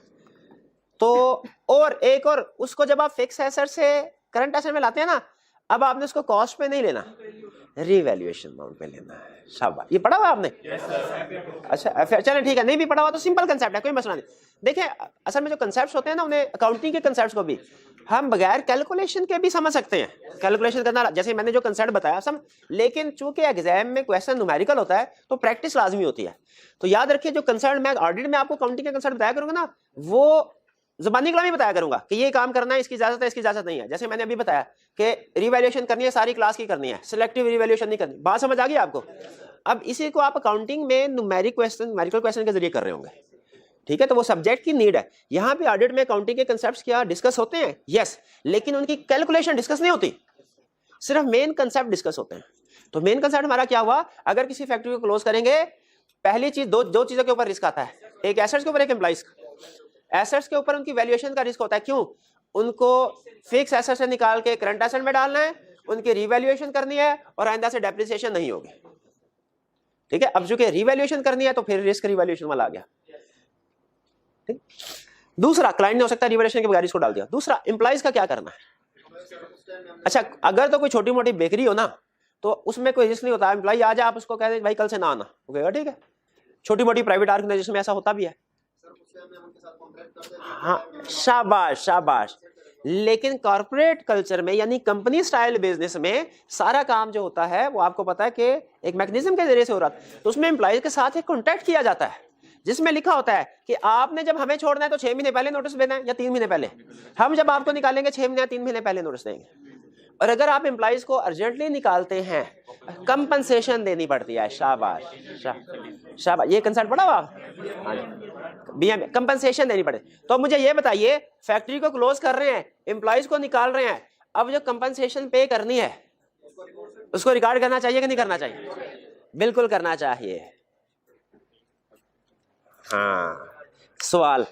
तो और एक और, उसको जब आप फिक्स एसेट से करंट एसेट में लाते हैं ना, अब आपने उसको कॉस्ट पे नहीं लेना, रिवैल्यूएशन अमाउंट पे लेना है। शाबाश, ये पढ़ा हुआ आपने? अच्छा चलें ठीक है, नहीं भी पढ़ा हुआ तो सिंपल कंसेप्ट है, कोई मसला नहीं। देखिए असल में जो कंसेप्ट होते हैं ना, उन्हें अकाउंटिंग के कंसेप्ट को भी हम बगैर कैलकुलेशन के भी समझ सकते हैं। कैलकुलेशन करना जैसे मैंने जो कंसेप्ट बताया सब, लेकिन चूंकि एग्जाम में क्वेश्चन न्यूमेरिकल होता है तो प्रैक्टिस लाजमी होती है। तो याद रखिए जो कंसेप्ट मैं ऑडिट में आपको अकाउंटिंग के कंसेप्ट बताया करूंगा ना, वो ज़बानी कलामी बताया करूंगा कि ये काम करना है, इसकी इजाजत है, इसकी इजाजत नहीं है। जैसे मैंने अभी बताया कि रिवैल्यूएशन करनी है, सारी क्लास की करनी है, सिलेक्टिव रिवैल्यूएशन नहीं करनी। बात समझ आ गई आपको? अब इसी को आप अकाउंटिंग में न्यूमेरिकल क्वेश्चन के जरिए कर रहे होंगे, ठीक है? तो वो सब्जेक्ट की नीड है। यहाँ पे ऑडिट में अकाउंटिंग के कंसेप्ट्स क्या डिस्कस होते हैं? यस, लेकिन उनकी कैलकुलेशन डिस्कस नहीं होती, सिर्फ मेन कंसेप्ट डिस्कस होते हैं। तो मेन कंसेप्ट हमारा क्या हुआ? अगर किसी फैक्ट्री को क्लोज करेंगे, पहली चीज दो चीजों के ऊपर रिस्क आता है, एक एसेट्स के ऊपर, एक एम्प्लॉइज। एसेट्स के ऊपर उनकी वैल्यूएशन का रिस्क होता है। क्यों? उनको फिक्स एसेट से निकाल के करंट एसेट में डालना है, उनकी रिवैल्यूएशन करनी है और आइंदा से डेप्रिसिएशन नहीं होगी, ठीक है? अब चूंकि रिवैल्यूएशन करनी है तो फिर रिस्क रिवैल्यूएशन वाला आ गया, ठीक? दूसरा, क्लाइंट ने हो सकता है रिवैल्यूएशन के बगैर इसको डाल दिया। दूसरा, एम्प्लॉइज का क्या करना है? अच्छा, अगर तो कोई छोटी मोटी बेकरी हो ना तो उसमें कोई रिस्क नहीं होता। एम्प्लॉय आ जाए, आप उसको कह दें भाई कल से ना आना, वो कहेगा ठीक है। छोटी मोटी प्राइवेट ऑर्गेनाइजेशन में ऐसा होता भी है। हाँ, शाबाश शाबाश। लेकिन कॉर्पोरेट कल्चर में यानी कंपनी स्टाइल बिजनेस में सारा काम जो होता है वो आपको पता है कि एक मैकेनिज्म के जरिए से हो रहा है। तो उसमें एम्प्लॉइज के साथ एक कॉन्ट्रैक्ट किया जाता है जिसमें लिखा होता है कि आपने जब हमें छोड़ना है तो 6 महीने पहले नोटिस देना है या 3 महीने पहले। हम जब आपको निकालेंगे 6 महीने या 3 महीने पहले नोटिस देंगे। और अगर आप एम्प्लॉइज को अर्जेंटली निकालते हैं, कंपनसेशन देनी पड़ती है। शाबाश शाबाश, ये कंसेप्ट पढ़ा हुआ? बीएम, कंपनसेशन देनी पड़े। तो मुझे ये बताइए, फैक्ट्री को क्लोज कर रहे हैं, एम्प्लॉइज को निकाल रहे हैं, अब जो कंपनसेशन पे करनी है उसको रिकॉर्ड करना चाहिए कि नहीं करना चाहिए? बिल्कुल करना चाहिए। हाँ, सवाल,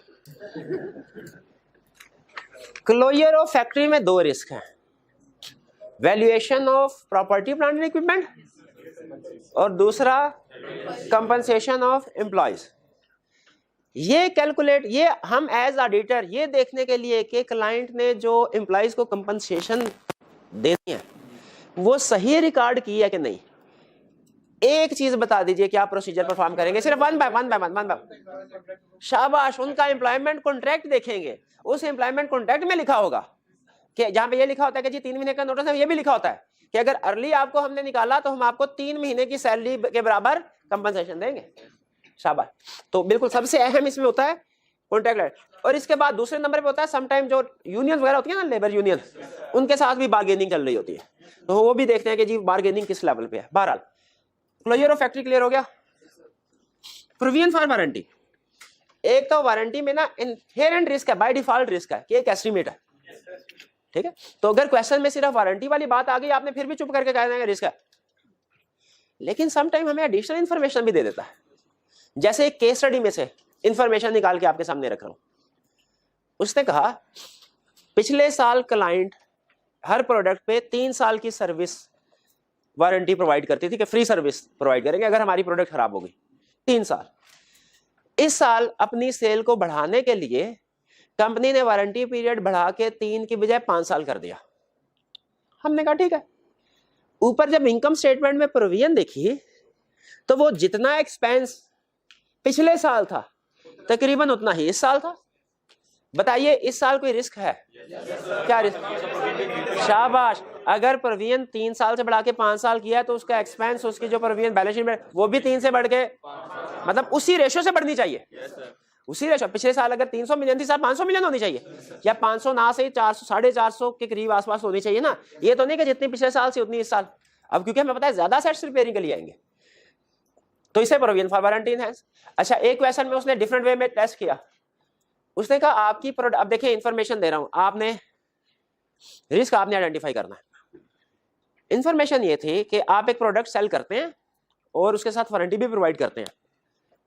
क्लोजर ऑफ फैक्ट्री में दो रिस्क हैं, valuation of property plant and equipment और दूसरा कंपनसेशन ऑफ एम्प्लॉइज। ये कैलकुलेट, ये हम एज ऑडिटर ये देखने के लिए कि क्लाइंट ने जो एम्प्लॉइज को कंपनसेशन देनी है वो सही रिकॉर्ड की है कि नहीं। एक चीज बता दीजिए क्या प्रोसीजर परफॉर्म करेंगे, सिर्फ वन बाय वन। शाबाश, उनका एम्प्लॉयमेंट कॉन्ट्रैक्ट देखेंगे। उस एम्प्लॉयमेंट कॉन्ट्रैक्ट में लिखा होगा कि जहां पे ये लिखा होता है कि जी 3 महीने का नोटिस है, ये भी लिखा होता है कि अगर अर्ली आपको हमने निकाला तो हम आपको 3 महीने की सैलरी के बराबर कंपनसेशन देंगे। शाबाश। तो बिल्कुल सबसे अहम इसमें होता है कॉन्ट्रैक्ट लेटर। और इसके बाद दूसरे नंबर पे होता है समटाइम जो यूनियन वगैरह होती है ना, लेबर यूनियन, उनके साथ भी बार्गेनिंग चल रही होती है, तो वो भी देखते हैं कि जी बार्गेनिंग किस लेवल पे है। बहरहाल क्लोजर ऑफ फैक्ट्री क्लियर हो गया। प्रोविजन फॉर वारंटी, एक तो वारंटी में ना इनहेरेंट रिस्क है, बाय डिफॉल्ट रिस्क है कि एक एस्टीमेट है, ठीक है? तो अगर क्वेश्चन में सिर्फ वारंटी वाली बात आ गई, आपने फिर भी चुप करके कह देंगे रिस्क है, लेकिन समटाइम हमें एडिशनल इंफॉर्मेशन भी दे देता है। जैसे एक केस स्टडी में से इंफॉर्मेशन निकाल के आपके सामने रख रहा हूं। उसने कहा पिछले साल क्लाइंट हर प्रोडक्ट पे 3 साल की सर्विस वारंटी प्रोवाइड करती थी कि फ्री सर्विस प्रोवाइड करेंगे अगर हमारी प्रोडक्ट खराब हो गई, 3 साल। इस साल अपनी सेल को बढ़ाने के लिए कंपनी ने वारंटी पीरियड बढ़ा के 3 की बजाय 5 साल कर दिया। हमने कहा ठीक है। ऊपर जब इनकम स्टेटमेंट में प्रोविजन देखी तो वो जितना एक्सपेंस पिछले साल था तकरीबन उतना ही इस साल था। बताइए इस साल कोई रिस्क है? क्या रिस्क? शाबाश। अगर प्रोविजन 3 साल से बढ़ा के 5 साल किया है तो उसका एक्सपेंस, उसकी जो प्रोविजन बैलेंस शीट में वो भी 3 से बढ़ के, मतलब उसी रेशो से बढ़नी चाहिए, उसी रेशो। पिछले साल अगर 300 मिलियन थी, साल 500 मिलियन होनी चाहिए, या 500 ना सही 400 450 के करीब आसपास होनी चाहिए ना। ये तो नहीं कि जितनी पिछले साल से उतनी इस साल। अब क्योंकि हमें पता है ज्यादा सेट्स रिपेयरिंग के लिए आएंगे तो इसे प्रोविजन फॉर वारंटी इनहैंस। अच्छा, एक क्वेश्चन में उसने डिफरेंट वे में टेस्ट किया। उसने कहा आपकी प्रोडक्ट, अब देखिए इंफॉर्मेशन दे रहा हूं, आपने रिस्क आपने आइडेंटिफाई करना है। इंफॉर्मेशन ये थी कि आप एक प्रोडक्ट सेल करते हैं और उसके साथ वारंटी भी प्रोवाइड करते हैं।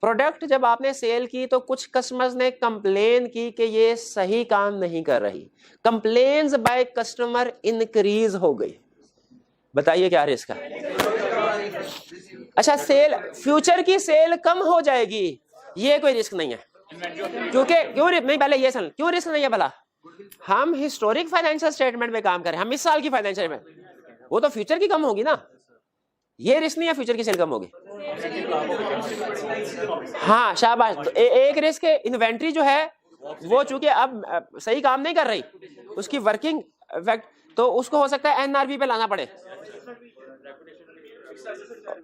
प्रोडक्ट जब आपने सेल की तो कुछ कस्टमर्स ने कंप्लेन की कि ये सही काम नहीं कर रही। कंप्लेन्स बाय कस्टमर इंक्रीज हो गई। बताइए क्या रिस्क है? अच्छा, सेल, फ्यूचर की सेल कम हो जाएगी, ये कोई रिस्क नहीं है। क्योंकि क्यों नहीं, पहले ये सुन, क्यों रिस्क नहीं है भला? हम हिस्टोरिक फाइनेंशियल स्टेटमेंट में काम करें, हम इस साल की फाइनेंशियल में, वो तो फ्यूचर की कम होगी ना। ये रिस्क नहीं है फ्यूचर की सेल कम होगी। हाँ शाबाश। तो एक रिस्क है इन्वेंट्री जो है वो चूंकि अब सही काम नहीं कर रही, उसकी वर्किंग इफेक्ट, तो उसको हो सकता है एनआरबी पे लाना पड़े।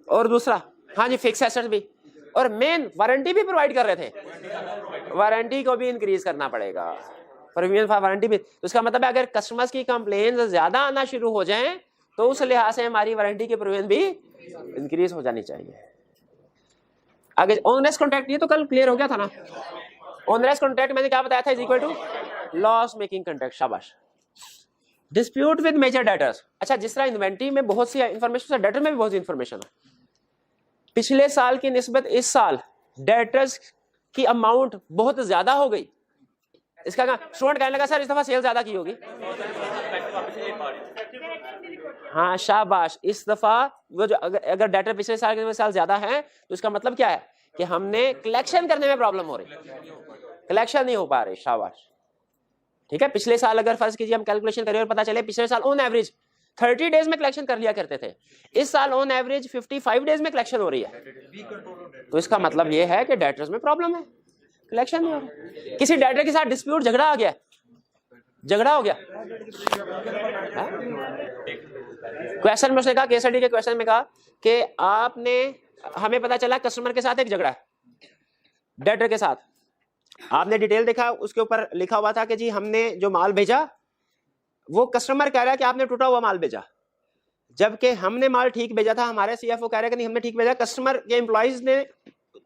और दूसरा हाँ जी फिक्स एसेट भी, और मेन वारंटी भी प्रोवाइड कर रहे थे, वारंटी को भी इंक्रीज करना पड़ेगा, प्रीमियम फॉर वारंटी भी। तो इसका मतलब है अगर कस्टमर्स की कंप्लेंट्स ज्यादा आना शुरू हो जाएं तो उस लिहाज से हमारी वारंटी की प्रीमियम भी इंक्रीज हो जानी चाहिए। आगे ओनरेस कॉन्ट्रैक्ट, ये तो कल क्लियर हो गया था ना। ओनरेस कॉन्ट्रैक्ट मैंने क्या बताया था, is equal to loss making contract. शाबाश। डिस्प्यूट विद मेजर डेटर्स, अच्छा जिस तरह इन्वेंट्री में बहुत सी इंफॉर्मेशन है, डेटर में भी बहुत सी इंफॉर्मेशन है। पिछले साल की निस्बत इस साल डेटर्स की अमाउंट बहुत ज्यादा हो गई। इसका स्टूडेंट कहने लगा सर इस दफा सेल ज्यादा की होगी। हाँ शाबाश। इस दफा वो जो अगर डेटर पिछले साल के साल ज्यादा है तो इसका मतलब क्या है कि हमने कलेक्शन करने में प्रॉब्लम हो रही, कलेक्शन नहीं हो पा रही। शाबाश। ठीक है, पिछले साल अगर फर्ज कीजिए हम कैलकुलेशन करें और पता चले पिछले साल ऑन एवरेज 30 डेज में कलेक्शन कर लिया करते थे, इस साल ऑन एवरेज 55 डेज में कलेक्शन हो रही है, तो इसका मतलब यह है कि डेटर्स में प्रॉब्लम है, कलेक्शन नहीं हो रहा। किसी डेटर के साथ डिस्प्यूट, झगड़ा आ गया, झगड़ा हो गया। क्वेश्चन में उसने कहा, केस स्टडी के क्वेश्चन में कहा कि आपने, हमें पता चला कस्टमर के साथ एक झगड़ा है डेटर के साथ, आपने डिटेल देखा, उसके ऊपर लिखा हुआ था कि जी हमने जो माल भेजा वो कस्टमर कह रहा है कि आपने टूटा हुआ माल भेजा, जबकि हमने माल ठीक भेजा था। हमारे सीएफओ कह रहे हैं कि नहीं हमने ठीक भेजा, कस्टमर के एम्प्लॉइज ने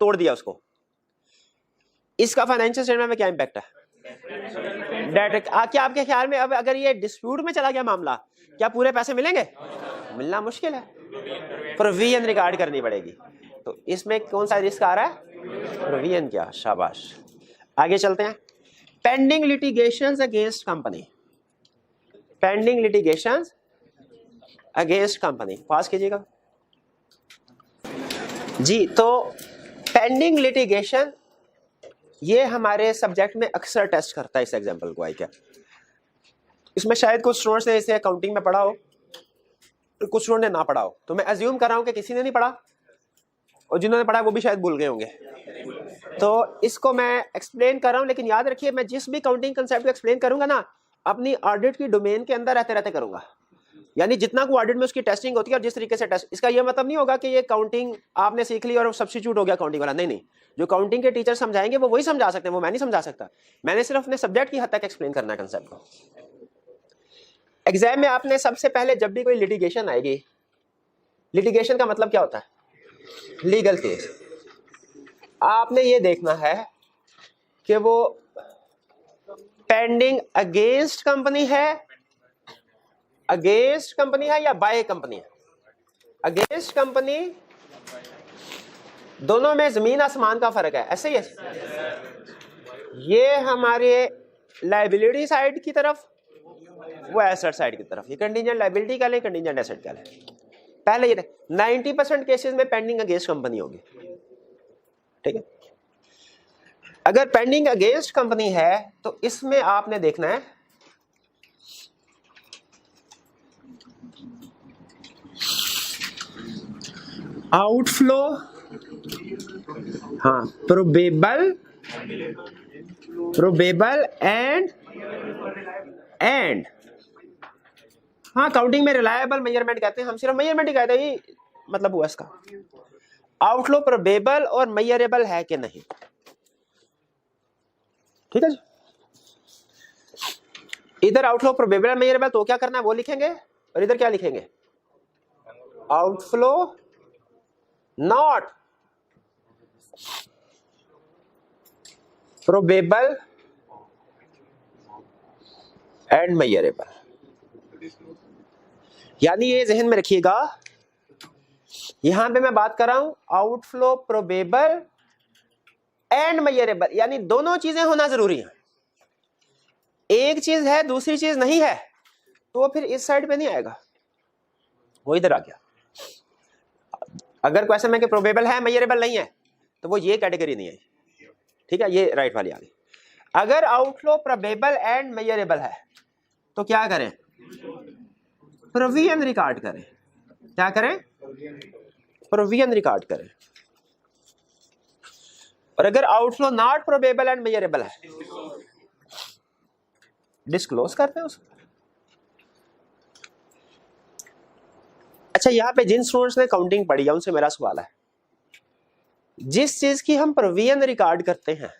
तोड़ दिया उसको। इसका फाइनेंशियल स्टेटमेंट में क्या इंपैक्ट है? डेटर क्या आपके ख्याल में अब अगर ये डिस्प्यूट में चला गया मामला, क्या पूरे पैसे मिलेंगे? मिलना मुश्किल है, प्रोविजन रिकॉर्ड करनी पड़ेगी। तो इसमें कौन सा रिस्क आ रहा है? प्रोविजन। क्या? शाबाश। आगे चलते हैं। Pending litigations against company, pending litigations against company, pass कीजिएगा जी। तो पेंडिंग लिटिगेशन ये हमारे सब्जेक्ट में अक्सर टेस्ट करता है इस एग्जांपल को। आई क्या इसमें शायद कुछ स्टूडेंट्स ने इसे अकाउंटिंग में पढ़ा हो, कुछ स्टूडेंट ने ना पढ़ा हो, तो मैं अज्यूम कर रहा हूं कि किसी ने नहीं पढ़ा, और जिन्होंने पढ़ा वो भी शायद भूल गए होंगे। तो इसको मैं एक्सप्लेन कर रहा हूं, लेकिन याद रखिए मैं जिस भी काउंटिंग कंसेप्ट को एक्सप्लेन करूंगा ना, अपनी ऑडिट की डोमेन के अंदर रहते रहते करूंगा, यानी जितना को ऑडिट में उसकी टेस्टिंग होती है और जिस तरीके से टेस्ट, इसका ये मतलब नहीं होगा कि ये काउंटिंग आपने सीख ली और सब्स्टिट्यूट हो गया काउंटिंग वाला, नहीं नहीं। जो काउंटिंग के टीचर समझाएंगे वो वही समझा सकते हैं, वो मैं नहीं समझा सकता। मैंने सिर्फ अपने सब्जेक्ट की हद तक एक्सप्लेन करना है कंसेप्ट को। एग्जाम में आपने सबसे पहले जब भी कोई लिटिगेशन आएगी, लिटिगेशन का मतलब क्या होता है? Legal case. आपने ये देखना है कि वो पेंडिंग अगेंस्ट कंपनी है, अगेंस्ट कंपनी है या बाय कंपनी है। अगेंस्ट कंपनी, दोनों में जमीन आसमान का फर्क है, ऐसे ही है। ये हमारे लायबिलिटी साइड की तरफ, वो एसेट साइड की तरफ। ये कंटीजेंट लायबिलिटी का ले, कंटीजेंट एसेट का ले। पहले ये 90% केसेस में पेंडिंग अगेंस्ट कंपनी होगी, ठीक है। अगर पेंडिंग अगेंस्ट कंपनी है तो इसमें आपने देखना है आउटफ्लो, हाँ प्रोबेबल, प्रोबेबल एंड हाँ काउंटिंग में रिलायबल मेजरमेंट कहते हैं, हम सिर्फ मेजरमेंट ही कहते हैं, ये मतलब हुआ इसका। आउटफ्लो प्रोबेबल और मेजरेबल है कि नहीं, ठीक है जी। इधर आउटफ्लो प्रोबेबल मेजरेबल, तो क्या करना है वो लिखेंगे, और इधर क्या लिखेंगे? Outflow not probable and measurable. यानी ये जहन में रखिएगा, यहां पे मैं बात कर रहा हूं आउटफ्लो प्रोबेबल एंड मेजरेबल, यानी दोनों चीजें होना जरूरी है। एक चीज है दूसरी चीज नहीं है तो वो फिर इस साइड पे नहीं आएगा, वो इधर आ गया। अगर क्वेश्चन में कि प्रोबेबल है मेजरेबल नहीं है तो वो ये कैटेगरी नहीं है, ठीक है, ये राइट वाली आ गई। अगर आउटफ्लो प्रोबेबल एंड मेजरेबल है तो क्या करें? प्रोविजन रिकॉर्ड करें। क्या करें? प्रोविजन रिकॉर्ड करें। और अगर outflow not probable and measurable है, डिस्क्लोज करते हैं उसको। अच्छा, यहाँ पे जिन स्टूडेंट्स ने काउंटिंग पढ़ी है उनसे मेरा सवाल है, जिस चीज की हम प्रोविजन रिकॉर्ड करते हैं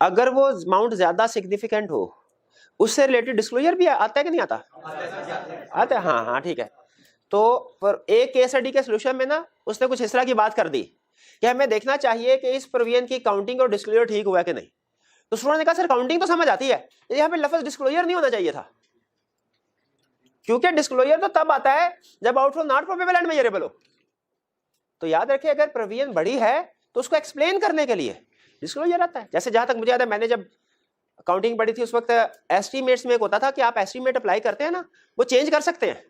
अगर वो अमाउंट ज्यादा सिग्निफिकेंट हो, उससे रिलेटेड डिस्क्लोजर भी आता है कि नहीं आता? आता है, हाँ हाँ ठीक है। तो पर एक केस स्टडी के सोल्यूशन में ना उसने कुछ इस तरह की बात कर दी कि हमें देखना चाहिए कि इस प्रोविजन की काउंटिंग और डिस्क्लोजर ठीक हुआ है कि नहीं। तो स्टूडेंट ने कहा सर काउंटिंग तो समझ आती है, यहाँ पे लफ्ज डिस्क्लोजर नहीं होना चाहिए था, क्योंकि डिस्क्लोजर तो तब आता है जब outflow not probable and measurable हो। तो याद रखिए अगर प्रोविजन बड़ी है तो उसको एक्सप्लेन करने के लिए डिस्क्लोजर आता है। जैसे जहां तक मुझे याद है, मैंने जब अकाउंटिंग पढ़ी थी उस वक्त एस्टीमेट्स में एक होता था कि आप एस्टीमेट अप्लाई करते हैं ना, वो चेंज कर सकते हैं,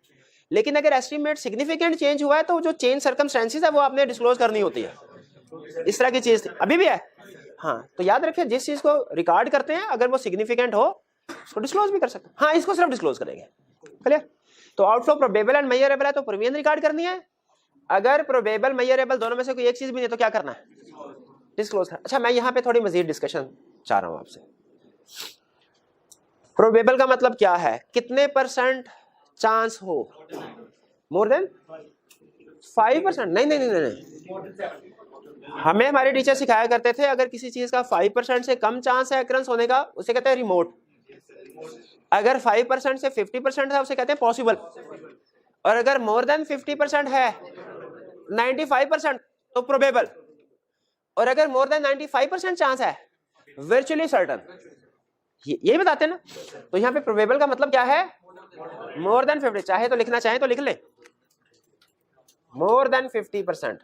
लेकिन अगर एस्टीमेट सिग्निफिकेंट चेंज हुआ है तो जो चेंज सर्कमस्टेंसेस है वो आपने डिस्क्लोज करनी होती है। इस तरह की चीज थी, अभी भी है। हाँ, तो याद रखिए जिस चीज को रिकॉर्ड करते हैं अगर वो सिग्निफिकेंट हो उसको डिस्क्लोज भी कर सकते हैं। हाँ, इसको सिर्फ डिस्क्लोज करेंगे, क्लियर? तो आउटफ्लो प्रोबेबल एंड मेजरेबल है तो प्रोविजन रिकॉर्ड करनी है। अगर प्रोबेबल मेजरेबल दोनों में से कोई एक चीज भी नहीं तो क्या करना है? डिस्क्लोज करना। अच्छा, मैं यहाँ पे थोड़ी मजीद डिस्कशन चाह रहा हूँ आपसे। प्रोबेबल का मतलब क्या है? कितने परसेंट चांस हो? More than 5%? नहीं नहीं नहीं नहीं, हमें हमारे टीचर सिखाया करते थे अगर किसी चीज का 5% से कम चांस है अक्ररेंस होने का उसे कहते हैं रिमोट, अगर 5% से 50% है उसे कहते हैं पॉसिबल, और अगर मोर देन 50% है 95% तो प्रोबेबल, और अगर मोर देन 95% चांस है वर्चुअली सर्टन। यही बताते हैं ना। तो यहाँ पे प्रोबेबल का मतलब क्या है? मोर देन 50, चाहे तो लिखना चाहे तो लिख ले, मोर देन 50%।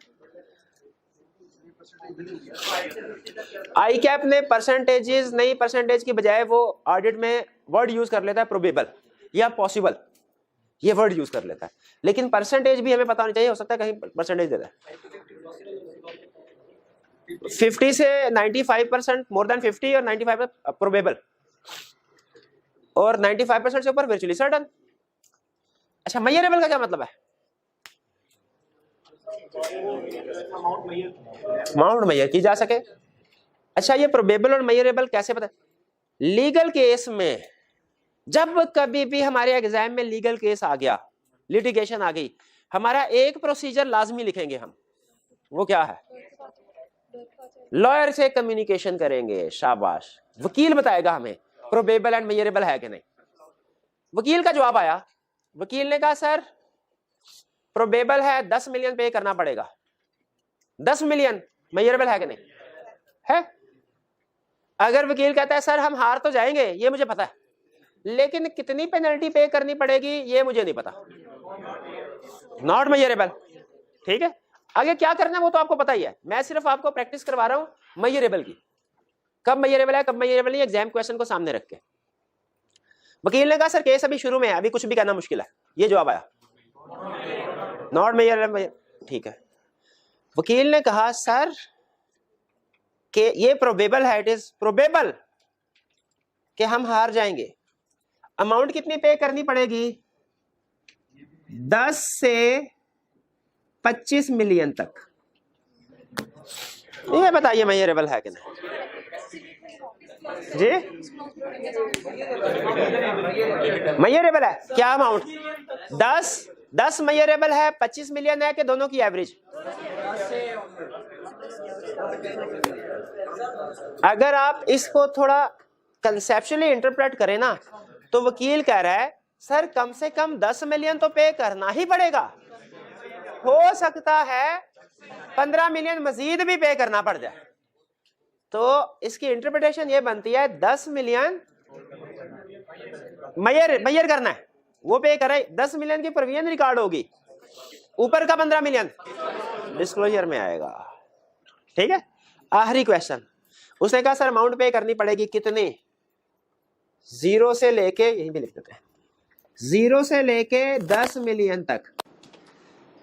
आई कैप ने परसेंटेजेस नहीं, परसेंटेज की बजाय वो ऑडिट में वर्ड यूज कर लेता है प्रोबेबल या पॉसिबल, ये वर्ड यूज कर लेता है, लेकिन परसेंटेज भी हमें पता होनी चाहिए, हो सकता है कहीं परसेंटेज दे दे। 50 से 95%, मोर देन 50 और 95 प्रोबेबल, और 95% से ऊपर वर्चुअली सर्टन। अच्छा, मेजरेबल का क्या मतलब है? अमाउंट मेजर की जा सके। अच्छा, ये प्रोबेबल और मेजरेबल कैसे पता? लीगल केस में जब कभी भी हमारे एग्जाम में लीगल केस आ गया, लिटिगेशन आ गई, हमारा एक प्रोसीजर लाजमी लिखेंगे हम, वो क्या है? लॉयर से कम्युनिकेशन करेंगे, शाबाश। वकील बताएगा हमें प्रोबेबल एंड मेजरेबल है कि नहीं। वकील का जवाब आया, वकील ने कहा सर प्रोबेबल है 10 मिलियन पे करना पड़ेगा, 10 मिलियन मेजरेबल है कि नहीं है? अगर वकील कहता है सर हम हार तो जाएंगे ये मुझे पता है, लेकिन कितनी पेनल्टी पे करनी पड़ेगी ये मुझे नहीं पता, नॉट मेजरेबल। ठीक है, आगे क्या करना है वो तो आपको पता ही है, मैं सिर्फ आपको प्रैक्टिस करवा रहा हूं मेजरेबल की, कब मेजरेबल है कब मेजरेबल नहीं, एग्जाम क्वेश्चन को सामने रख के। वकील ने कहा सर केस अभी शुरू में है, अभी कुछ भी कहना मुश्किल है, ये जवाब आया नॉट मेजरेबल। ठीक है, वकील ने कहा सर कि ये प्रोबेबल है, इट इज प्रोबेबल कि हम हार जाएंगे, अमाउंट कितनी पे करनी पड़ेगी? 10 से 25 मिलियन तक। ये बताइए मेजरेबल है कि नहीं जी? मेजरेबल है क्या अमाउंट? 10 मेजरेबल है, 25 मिलियन है कि दोनों की एवरेज? अगर आप इसको थोड़ा कंसेप्चुअली इंटरप्रेट करें ना, तो वकील कह रहा है सर कम से कम 10 मिलियन तो पे करना ही पड़ेगा, हो सकता है 15 मिलियन मजीद भी पे करना पड़ जाए। तो इसकी इंटरप्रिटेशन ये बनती है 10 मिलियन मेजर करना है, वो पे करे, 10 मिलियन की प्रोविजन रिकॉर्ड होगी, ऊपर का 15 मिलियन डिस्क्लोजर में आएगा। ठीक है, आखिरी क्वेश्चन, उसने कहा सर अमाउंट पे करनी पड़ेगी कितनी? 0 से लेके, यहीं भी लिख देते हैं, 0 से लेके 10 मिलियन तक।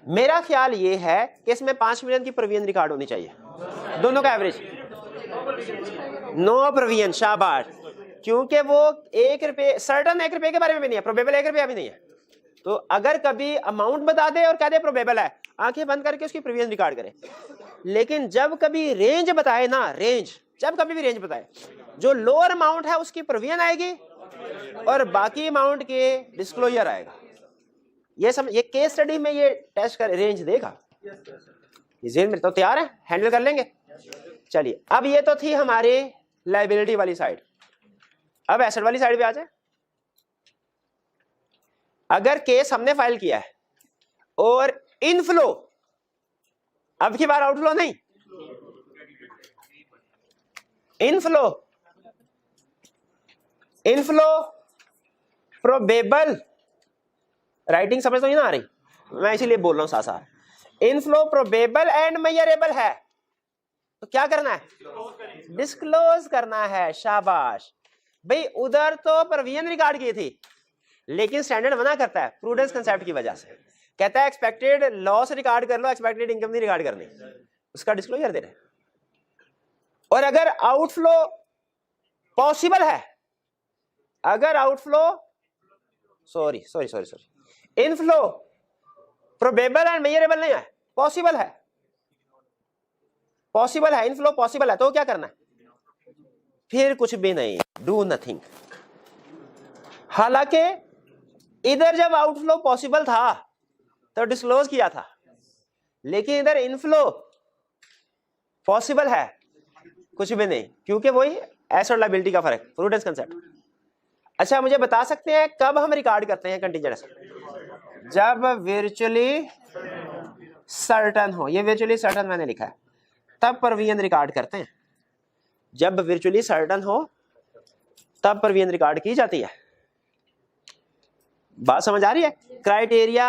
मेरा ख्याल ये है कि इसमें 5 मिलियन की प्रोविजन रिकॉर्ड होनी चाहिए, दोनों का एवरेज। नो प्रोविजन, शाबाश, क्योंकि वो 1 रुपये सर्टन 1 रुपये के बारे में भी नहीं है, प्रोबेबल 1 रुपया भी नहीं है, तो अगर कभी अमाउंट बता दे और कह दे प्रोबेबल है, आंखें बंद करके उसकी प्रीवियस रिकॉर्ड करें। लेकिन जब कभी रेंज बताए ना, रेंज, जब कभी भी रेंज बताए, जो लोअर अमाउंट है उसकी प्रीवियस आएगी और बाकी अमाउंट के डिस्क्लोजर आएगा। ये समझ, ये केस स्टडी में ये टेस्ट कर रेंज देगा। जेल में तो तैयार है, हैंडल कर लेंगे। चलिए, अब ये तो थी हमारी लायबिलिटी वाली साइड। अब एसेट वाली साइड पे आ जाए। अगर केस हमने फाइल किया है और इनफ्लो, अब की बार आउटफ्लो नहीं, इनफ्लो, इनफ्लो प्रोबेबल, राइटिंग समझ तो नहीं ना आ रही, मैं इसीलिए बोल रहा हूं साथ साथ। इनफ्लो प्रोबेबल एंड मेजरेबल है तो क्या करना है? डिस्क्लोज करना है। शाबाश भाई, उधर तो प्रोविजन रिकॉर्ड की थी, लेकिन स्टैंडर्ड मना करता है प्रूडेंस कंसेप्ट की वजह से, कहता है एक्सपेक्टेड लॉस रिकॉर्ड कर लो, एक्सपेक्टेड इनकम नहीं रिकॉर्ड करनी, उसका डिस्क्लोजर दे रहे। और अगर आउटफ्लो पॉसिबल है, अगर outflow sorry inflow probable and measurable नहीं है, पॉसिबल है, पॉसिबल है, इनफ्लो पॉसिबल है, तो क्या करना है? फिर कुछ भी नहीं, डू नथिंग। हालांकि इधर जब आउटफ्लो पॉसिबल था तो डिस्क्लोज किया था, लेकिन इधर इनफ्लो पॉसिबल है, कुछ भी नहीं, क्योंकि वही एसेट लायबिलिटी का फर्क, प्रूडेंस कंसेप्ट। अच्छा, मुझे बता सकते हैं कब हम रिकॉर्ड करते हैं कंटीजेंट एसेट? जब वर्चुअली सर्टन हो, ये वर्चुअली सर्टन मैंने लिखा है, तब प्रोविजन रिकॉर्ड करते हैं। जब वर्चुअली सर्टन हो तब प्रोविजन रिकॉर्ड की जाती है। बात समझ आ रही है? क्राइटेरिया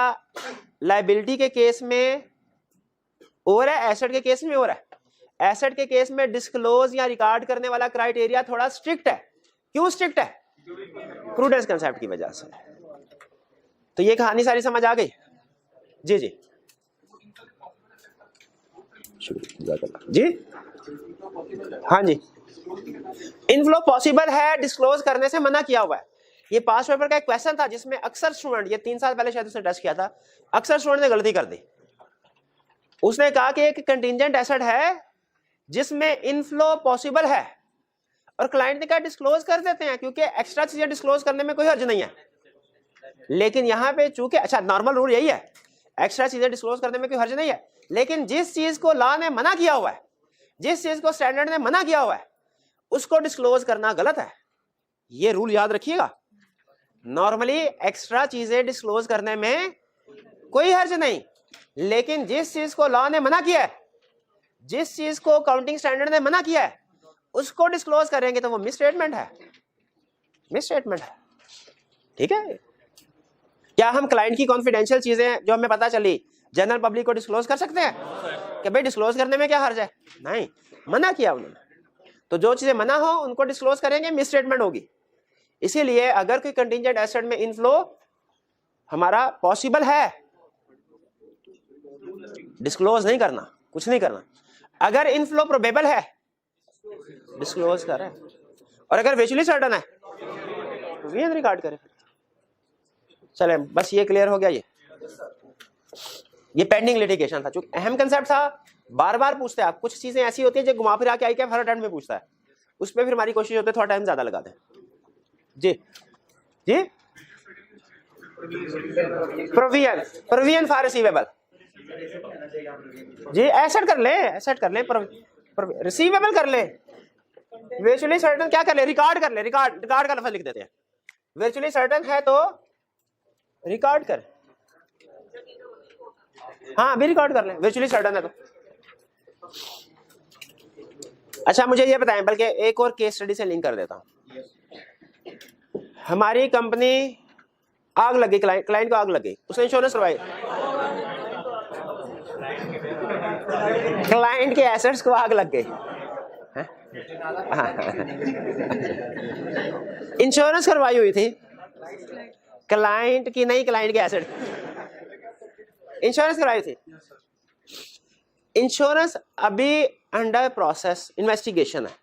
लायबिलिटी के केस में और है, एसेट के केस में और है। एसेट के केस में डिस्क्लोज या रिकॉर्ड करने वाला क्राइटेरिया थोड़ा स्ट्रिक्ट है। क्यों स्ट्रिक्ट है? प्रूडेंस कंसेप्ट की वजह से। तो ये कहानी सारी समझ आ गई? जी जी जी, हाँ जी। इनफ्लो पॉसिबल है, डिस्क्लोज करने से मना किया हुआ है। ये पास पेपर का एक क्वेश्चन था जिसमें अक्सर स्टूडेंट, ये 3 साल पहले शायद उसने टेस्ट किया था, अक्सर स्टूडेंट ने गलती कर दी। उसने कहा कि एक कंटिंजेंट एसेट है जिसमें इनफ्लो पॉसिबल है और क्लाइंट ने कहा डिस्क्लोज कर देते हैं क्योंकि एक्स्ट्रा चीजें डिस्क्लोज करने में कोई हर्ज नहीं है। लेकिन यहाँ पे चूंकि, अच्छा नॉर्मल रूल यही है, एक्स्ट्रा चीजें डिस्क्लोज करने में कोई हर्ज नहीं है, लेकिन जिस चीज को लॉ ने मना किया हुआ है, जिस चीज को स्टैंडर्ड ने मना किया हुआ है, उसको डिस्क्लोज करना गलत है। ये रूल याद रखिएगा। नॉर्मली एक्स्ट्रा चीजें डिस्क्लोज करने में कोई हर्ज नहीं, लेकिन जिस चीज को लॉ ने मना किया है, जिस चीज को काउंटिंग स्टैंडर्ड ने मना किया है, उसको डिस्क्लोज करेंगे तो वो मिसस्टेटमेंट है, मिसस्टेटमेंट है। ठीक है? क्या हम क्लाइंट की कॉन्फिडेंशियल चीजें जो हमें पता चली जनरल पब्लिक को डिस्क्लोज कर सकते हैं? कि भाई डिस्क्लोज करने में क्या हर्ज है? नहीं, मना किया उन्होंने, तो जो चीजें मना हो उनको डिस्क्लोज करेंगे, मिसस्टेटमेंट होगी। इसीलिए अगर कोई कंटिंजेंट एसेट में इनफ्लो हमारा पॉसिबल है, डिस्क्लोज नहीं करना, कुछ नहीं करना। अगर इनफ्लो प्रोबेबल है, डिस्क्लोज करें, और अगर वर्चुअली सर्टन है तो वी रिकॉर्ड करें। चले, बस ये क्लियर हो गया। ये पेंडिंग लिटिगेशन था, चूंकि अहम कंसेप्ट था, बार बार पूछते हैं आप। कुछ चीजें ऐसी होती है जो घुमा फिरा के आई क्या हर अटेम्प्ट में पूछता है, उस पर फिर हमारी कोशिश होती है थोड़ा टाइम ज्यादा लगा दें। जी जी, प्रोविजन फॉर रिसीवेबल, जी एसेट कर ले, एसेट कर ले, रिसीवेबल कर ले, वर्चुअली सर्टन क्या कर ले, रिकॉर्ड कर ले, रिकॉर्ड का लफ्ज लिख देते हैं। वर्चुअली सर्टन है तो रिकॉर्ड कर, हाँ अभी रिकॉर्ड कर ले, वर्चुअली सर्टन है तो। अच्छा मुझे ये बताएं, बल्कि एक और केस स्टडी से लिंक कर देता हूं। हमारी कंपनी आग लगी, क्लाइंट को आग लगी, उसने इंश्योरेंस करवाई, क्लाइंट के एसेट्स को आग लग गई, इंश्योरेंस करवाई हुई थी, क्लाइंट की नहीं, क्लाइंट के एसेट इंश्योरेंस करवाई थी। इंश्योरेंस अभी अंडर प्रोसेस इन्वेस्टिगेशन है।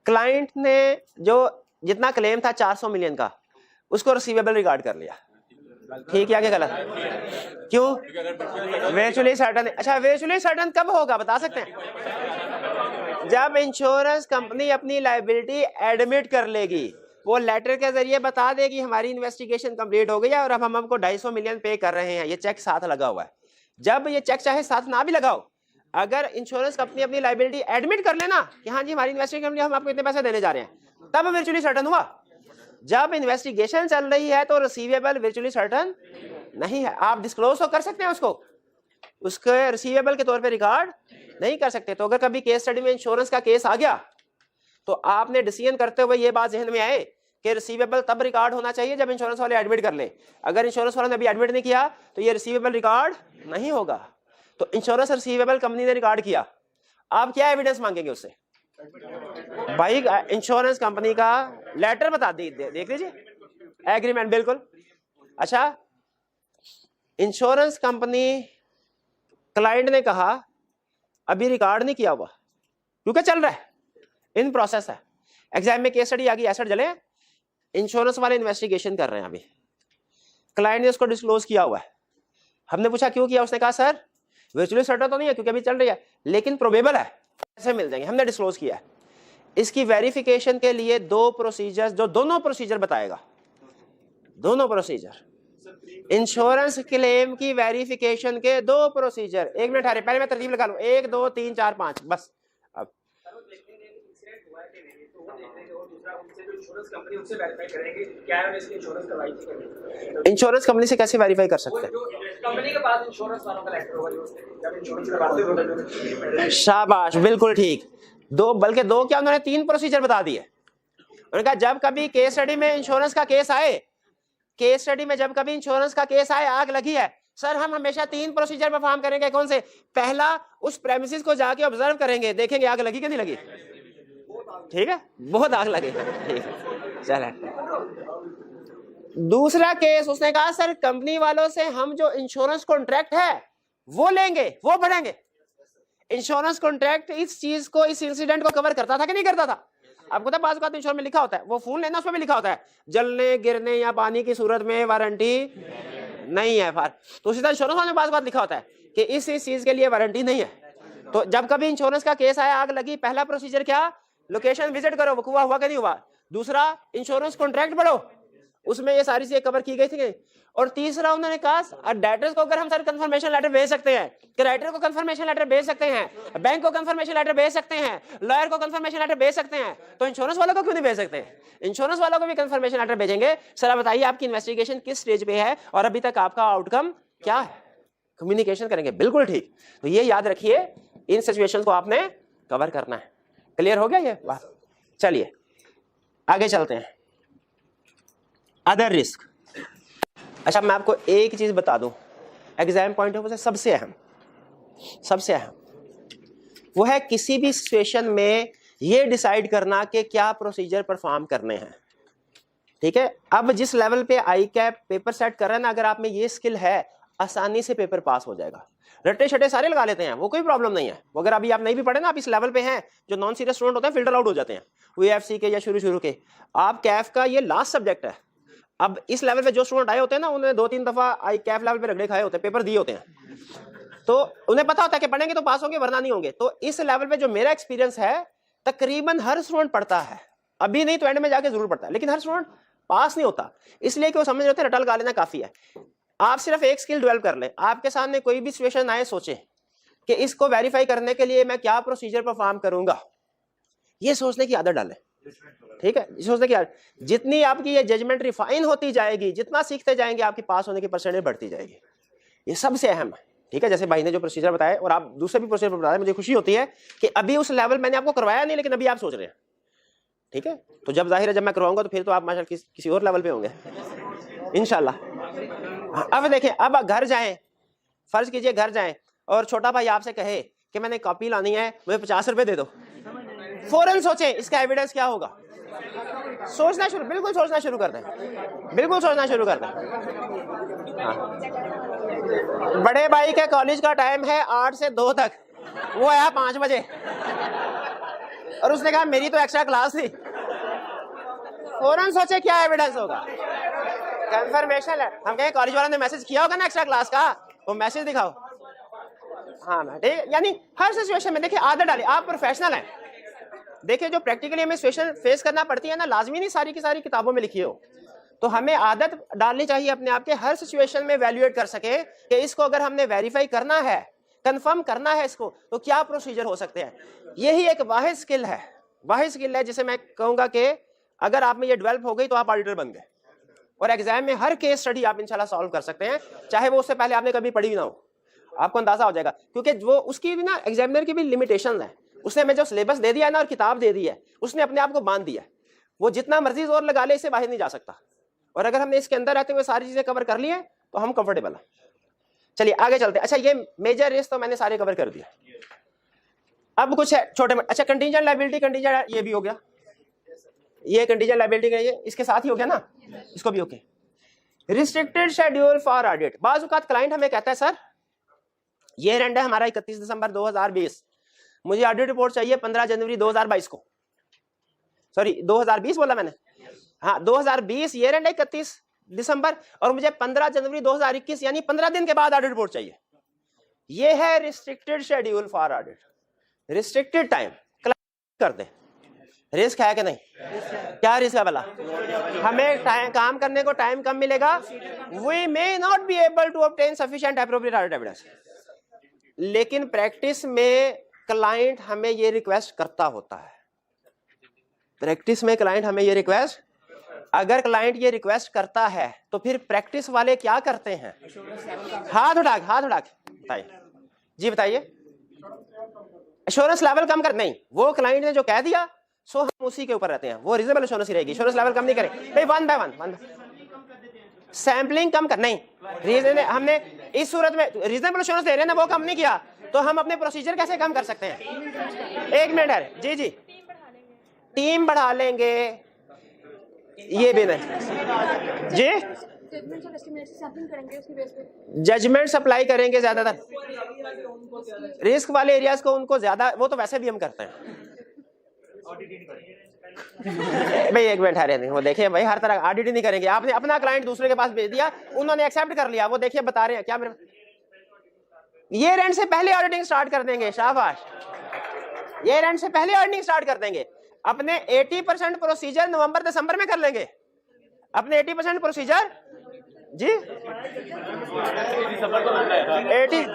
क्लाइंट ने जो जितना क्लेम था 400 मिलियन का, उसको रिसीवेबल रिकॉर्ड कर लिया। ठीक है, क्या गलत? क्यों? Virtually certain. अच्छा, वर्चुअली सर्टन कब होगा बता सकते हैं? जब इंश्योरेंस कंपनी अपनी लायबिलिटी एडमिट कर लेगी, वो लेटर के जरिए बता देगी हमारी इन्वेस्टिगेशन कंप्लीट हो गई है और अब हम हमको 250 मिलियन पे कर रहे हैं, ये चेक साथ लगा हुआ है। जब ये चेक चाहे साथ ना भी लगाओ, अगर इंश्योरेंस कंपनी अपनी लायबिलिटी एडमिट कर लेना कि हाँ जी हमारी इन्वेस्टिगेशन कंपनी हम आपको इतने पैसे देने जा रहे हैं, तब वर्चुअली सर्टन हुआ। जब इन्वेस्टिगेशन चल रही है तो रिसीवेबल वर्चुअली सर्टन नहीं है। आप डिस्क्लोज तो कर सकते हैं उसको, उसके रिसीवेबल के तौर पे रिकॉर्ड नहीं कर सकते। तो अगर कभी केस स्टडी में इंश्योरेंस का केस आ गया तो आपने डिसीजन करते हुए ये बात जहन में आए कि रिसीवेबल तब रिकॉर्ड होना चाहिए जब इंश्योरेंस वाले एडमिट कर ले। अगर इंश्योरेंस वाले ने अभी एडमिट नहीं किया तो ये रिसीवेबल रिकॉर्ड नहीं होगा। तो इंश्योरेंस रिसीवेबल कंपनी ने रिकॉर्ड किया, आप क्या एविडेंस मांगेंगे उससे? भाई इंश्योरेंस कंपनी का लेटर बता देख लीजिए, एग्रीमेंट, बिल्कुल। अच्छा, इंश्योरेंस कंपनी क्लाइंट ने कहा अभी रिकॉर्ड नहीं किया हुआ क्योंकि चल रहा है, इन प्रोसेस है, एग्जाम में केस स्टडी आ गई, एसेट जले, इंश्योरेंस वाले इन्वेस्टिगेशन कर रहे हैं, अभी क्लाइंट ने उसको डिस्क्लोज किया हुआ है। हमने पूछा क्यों किया, उसने कहा सर वर्चुअली सर्टन तो नहीं है क्योंकि अभी चल रही है, लेकिन प्रोबेबल है, पैसे मिल जाएंगे, हमने डिस्क्लोज किया है। इसकी वेरिफिकेशन के लिए दो प्रोसीजर, जो दोनों प्रोसीजर बताएगा, दोनों प्रोसीजर, इंश्योरेंस क्लेम की वेरिफिकेशन के दो प्रोसीजर। एक मिनट हरे, पहले मैं तरतीब लगा लूं, 1 2 3 4 5 बस। अब इंश्योरेंस कंपनी से कैसे वेरीफाई कर सकते हैं? कंपनी के पास इंश्योरेंस वालों का लेटर होगा। शाबाश, बिल्कुल ठीक। दो, बल्कि दो क्या, उन्होंने 3 प्रोसीजर बता दिए। उन्होंने कहा जब कभी केस स्टडी में इंश्योरेंस का केस आए, केस स्टडी में जब कभी इंश्योरेंस का केस आए, आग लगी है सर, हम हमेशा 3 प्रोसीजर परफॉर्म करेंगे। कौन से? पहला, उस प्रेमिसेस को जाके ऑब्जर्व करेंगे, देखेंगे आग लगी कि नहीं लगी। ठीक है, बहुत आग लगे, ठीक है, चले। दूसरा केस, उसने कहा सर कंपनी वालों से हम जो इंश्योरेंस कॉन्ट्रैक्ट है वो लेंगे, वो बढ़ेंगे। इंश्योरेंस कॉन्ट्रैक्ट इस चीज को, इस इंसिडेंट को कवर करता था कि नहीं करता था? आपको पता है बाज़ औक़ात इंश्योरेंस में लिखा होता है, वो फोन लेना उसमें भी लिखा होता है जलने गिरने या पानी की सूरत में वारंटी नहीं है फार। तो उसी तरह इंश्योरेंस में बाज़ औक़ात लिखा होता है कि इस चीज के लिए वारंटी नहीं है। तो जब कभी इंश्योरेंस का केस आया, आग लगी, पहला प्रोसीजर क्या? लोकेशन विजिट करो, वकूआ हुआ कि नहीं हुआ। दूसरा, इंश्योरेंस कॉन्ट्रैक्ट पढ़ो, उसमें ये सारी चीजें कवर की गई थी। और तीसरा उन्होंने कहा डेटर्स को अगर हम सर कंफर्मेशन लेटर भेज सकते हैं, क्रेडिटर को कंफर्मेशन लेटर भेज सकते हैं, बैंक को कंफर्मेशन लेटर भेज सकते हैं, लॉयर को कंफर्मेशन लेटर भेज सकते हैं, तो इंश्योरेंस वालों को क्यों नहीं भेज सकते? इंश्योरेंस वालों को भी कंफर्मेशन लेटर भेजेंगे। सर बताइए आपकी इन्वेस्टिगेशन किस स्टेज पे है और अभी तक आपका आउटकम क्या है, कम्युनिकेशन करेंगे। बिल्कुल ठीक। तो ये याद रखिए, इन सिचुएशन को आपने कवर करना है। क्लियर हो गया ये बात? चलिए आगे चलते हैं। Other risk. अच्छा, मैं आपको एक चीज बता दूं, एग्जाम पॉइंट ऑफ व्यू से सबसे अहम वो है किसी भी सिचुएशन में ये डिसाइड करना कि क्या प्रोसीजर परफॉर्म करने हैं। ठीक है, अब जिस लेवल पे आई कैप पेपर सेट कर रहे हैं ना, अगर आप में ये स्किल है, आसानी से पेपर पास हो जाएगा। रट्टे शटे सारे लगा लेते हैं, वो कोई प्रॉब्लम नहीं है। वो अगर अभी आप नहीं भी पढ़े ना, आप इस लेवल पे हैं, जो नॉन सीरियस स्टूडेंट होते हैं फिल्टर आउट हो जाते हैं, वीएफसी के या शुरू के। आप कैफ का ये लास्ट सब्जेक्ट है। अब इस लेवल पे जो स्टूडेंट आए होते हैं ना, उन्होंने 2-3 दफा आई कैफ लेवल पे रगड़े खाए होते हैं, पेपर दिए होते हैं, तो उन्हें पता होता है कि पढ़ेंगे तो पास होंगे वरना नहीं होंगे। तो इस लेवल पे जो मेरा एक्सपीरियंस है, तकरीबन हर स्टूडेंट पढ़ता है, अभी नहीं तो एंड में जाके जरूर पढ़ता है, लेकिन हर स्टूडेंट पास नहीं होता, इसलिए कि वो समझ रहे होते हैं रटल गा लेना काफी है। आप सिर्फ एक स्किल डेवलप कर लें। आपके सामने कोई भी सिचुएशन आए, सोचें कि इसको वेरीफाई करने के लिए मैं क्या प्रोसीजर परफॉर्म करूंगा, ये सोचने की आदत डालें। ठीक है, सोचने की आदत, जितनी आपकी ये जजमेंट रिफाइन होती जाएगी, जितना सीखते जाएंगे, आपकी पास होने की परसेंटेज बढ़ती जाएगी। ये सबसे अहम है। ठीक है, जैसे भाई ने जो प्रोसीजर बताया और आप दूसरे भी प्रोसीजर बताया, मुझे खुशी होती है कि अभी उस लेवल मैंने आपको करवाया नहीं, लेकिन अभी आप सोच रहे हैं। ठीक है, तो जब जाहिर है जब मैं करवाऊंगा तो फिर तो आप माशाल्लाह किसी और लेवल पे होंगे इंशाल्लाह। अब देखें, अब घर जाएं, फर्ज कीजिए घर जाएं और छोटा भाई आपसे कहे कि मैंने कॉपी लानी है, मुझे 50 रुपए दे दो, फौरन सोचें इसका एविडेंस क्या होगा। सोचना शुरू, बिल्कुल सोचना शुरू कर दें, बिल्कुल सोचना शुरू कर दें। बड़े भाई के कॉलेज का टाइम है 8 से 2 तक, वो आया 5 बजे और उसने कहा मेरी तो एक्स्ट्रा क्लास थी। फौरन सोचे क्या एविडेंस होगा। कंफर्मेशन है, हम कहें कॉलेज वालों ने मैसेज किया होगा ना एक्स्ट्रा क्लास का, वो मैसेज दिखाओ। हाँ मैं ठीक, यानी हर सिचुएशन में देखिए आदत डालिए, आप प्रोफेशनल हैं। देखिए जो प्रैक्टिकली हमें सिचुएशन फेस करना पड़ती है ना, लाजमी नहीं सारी की सारी किताबों में लिखी हो, तो हमें आदत डालनी चाहिए अपने आप के हर सिचुएशन में वैल्यूएट कर सके कि इसको अगर हमने वेरीफाई करना है, कंफर्म करना है इसको, तो क्या प्रोसीजर हो सकते हैं। यही एक वाहिद स्किल है, वाहिद स्किल है जिसे मैं कहूंगा कि अगर आप में ये डेवलप हो गई तो आप ऑडिटर बन गए, और एग्जाम में हर केस स्टडी आप इंशाल्लाह सॉल्व कर सकते हैं, चाहे वो उससे पहले आपने कभी पढ़ी भी ना हो, आपको अंदाजा हो जाएगा। क्योंकि वो उसकी भी ना एग्जामिनर की भी लिमिटेशन है, उसने हमें जो सिलेबस दे दिया है ना और किताब दे दी है, उसने अपने आप को बांध दिया है, वो जितना मर्जी जोर लगा ले इससे बाहर नहीं जा सकता। और अगर हमने इसके अंदर रहते हुए सारी चीजें कवर कर ली है तो हम कंफर्टेबल हैं। चलिए आगे चलते हैं। अच्छा ये मेजर रिस्क तो मैंने सारे कवर कर दिया, अब कुछ है छोटे। अच्छा कंटीजेंट लायबिलिटी, कंटीजेंट ये भी हो गया, ये कंटीजेंट लायबिलिटी का ये इसके साथ ही हो गया ना, इसको भी okay. Restricted schedule for audit, बाज़ औक़ात क्लाइंट हमें कहता है सर ये एंड है हमारा 31 दिसंबर 2020, मुझे ऑडिट रिपोर्ट चाहिए 15 जनवरी 2022 को, सॉरी 2020 बोला मैंने, हाँ 2020 ईयर एंड 31 दिसंबर, और मुझे 15 जनवरी 2021 यानी 15 दिन के बाद ऑडिट रिपोर्ट चाहिए। ये है restricted schedule for audit, restricted time कर दे। रिस्क है कि नहीं? क्या रिस्क है भला? हमें काम करने को टाइम कम मिलेगा, we may not be able to obtain sufficient appropriate audit evidence. लेकिन प्रैक्टिस में क्लाइंट हमें ये रिक्वेस्ट करता होता है, प्रैक्टिस में क्लाइंट हमें ये रिक्वेस्ट, अगर क्लाइंट ये रिक्वेस्ट करता है तो फिर प्रैक्टिस वाले क्या करते हैं? हाथ उठा के बताइए जी, बताइए। एश्योरेंस लेवल कम कर, नहीं, वो क्लाइंट ने जो कह दिया सो हम उसी के ऊपर रहते हैं, वो रीजनेबल एश्योरेंस ही रहेगी, एश्योरेंस लेवल कम नहीं करें भाई, वन बाय वन सैम्पलिंग कम कर, नहीं रीजन हमने इस सूरत में रीजनेबल एश्योरेंस दे रहे हैं ना, वो कम नहीं किया तो हम अपने प्रोसीजर कैसे कम कर सकते हैं? एक मिनट है जी, टीम बढ़ा लेंगे, ये भी नहीं जी, जजमेंट सप्लाई करेंगे ज्यादातर, रिस्क वाले एरियाज को उनको ज्यादा, वो तो वैसे भी हम करते हैं भाई। एक मिनट है, वो देखिए भाई हर तरह ऑडिट नहीं करेंगे, आपने अपना क्लाइंट दूसरे के पास भेज दिया, उन्होंने एक्सेप्ट कर लिया, वो देखिए बता रहे हैं क्या मेरे, ये रेंट से पहले ऑडिटिंग स्टार्ट कर देंगे, शाबाश, ये रेंट से पहले ऑडिटिंग स्टार्ट कर देंगे। अपने 80% प्रोसीजर नवंबर दिसंबर में कर लेंगे, अपने 80% प्रोसीजर जी 80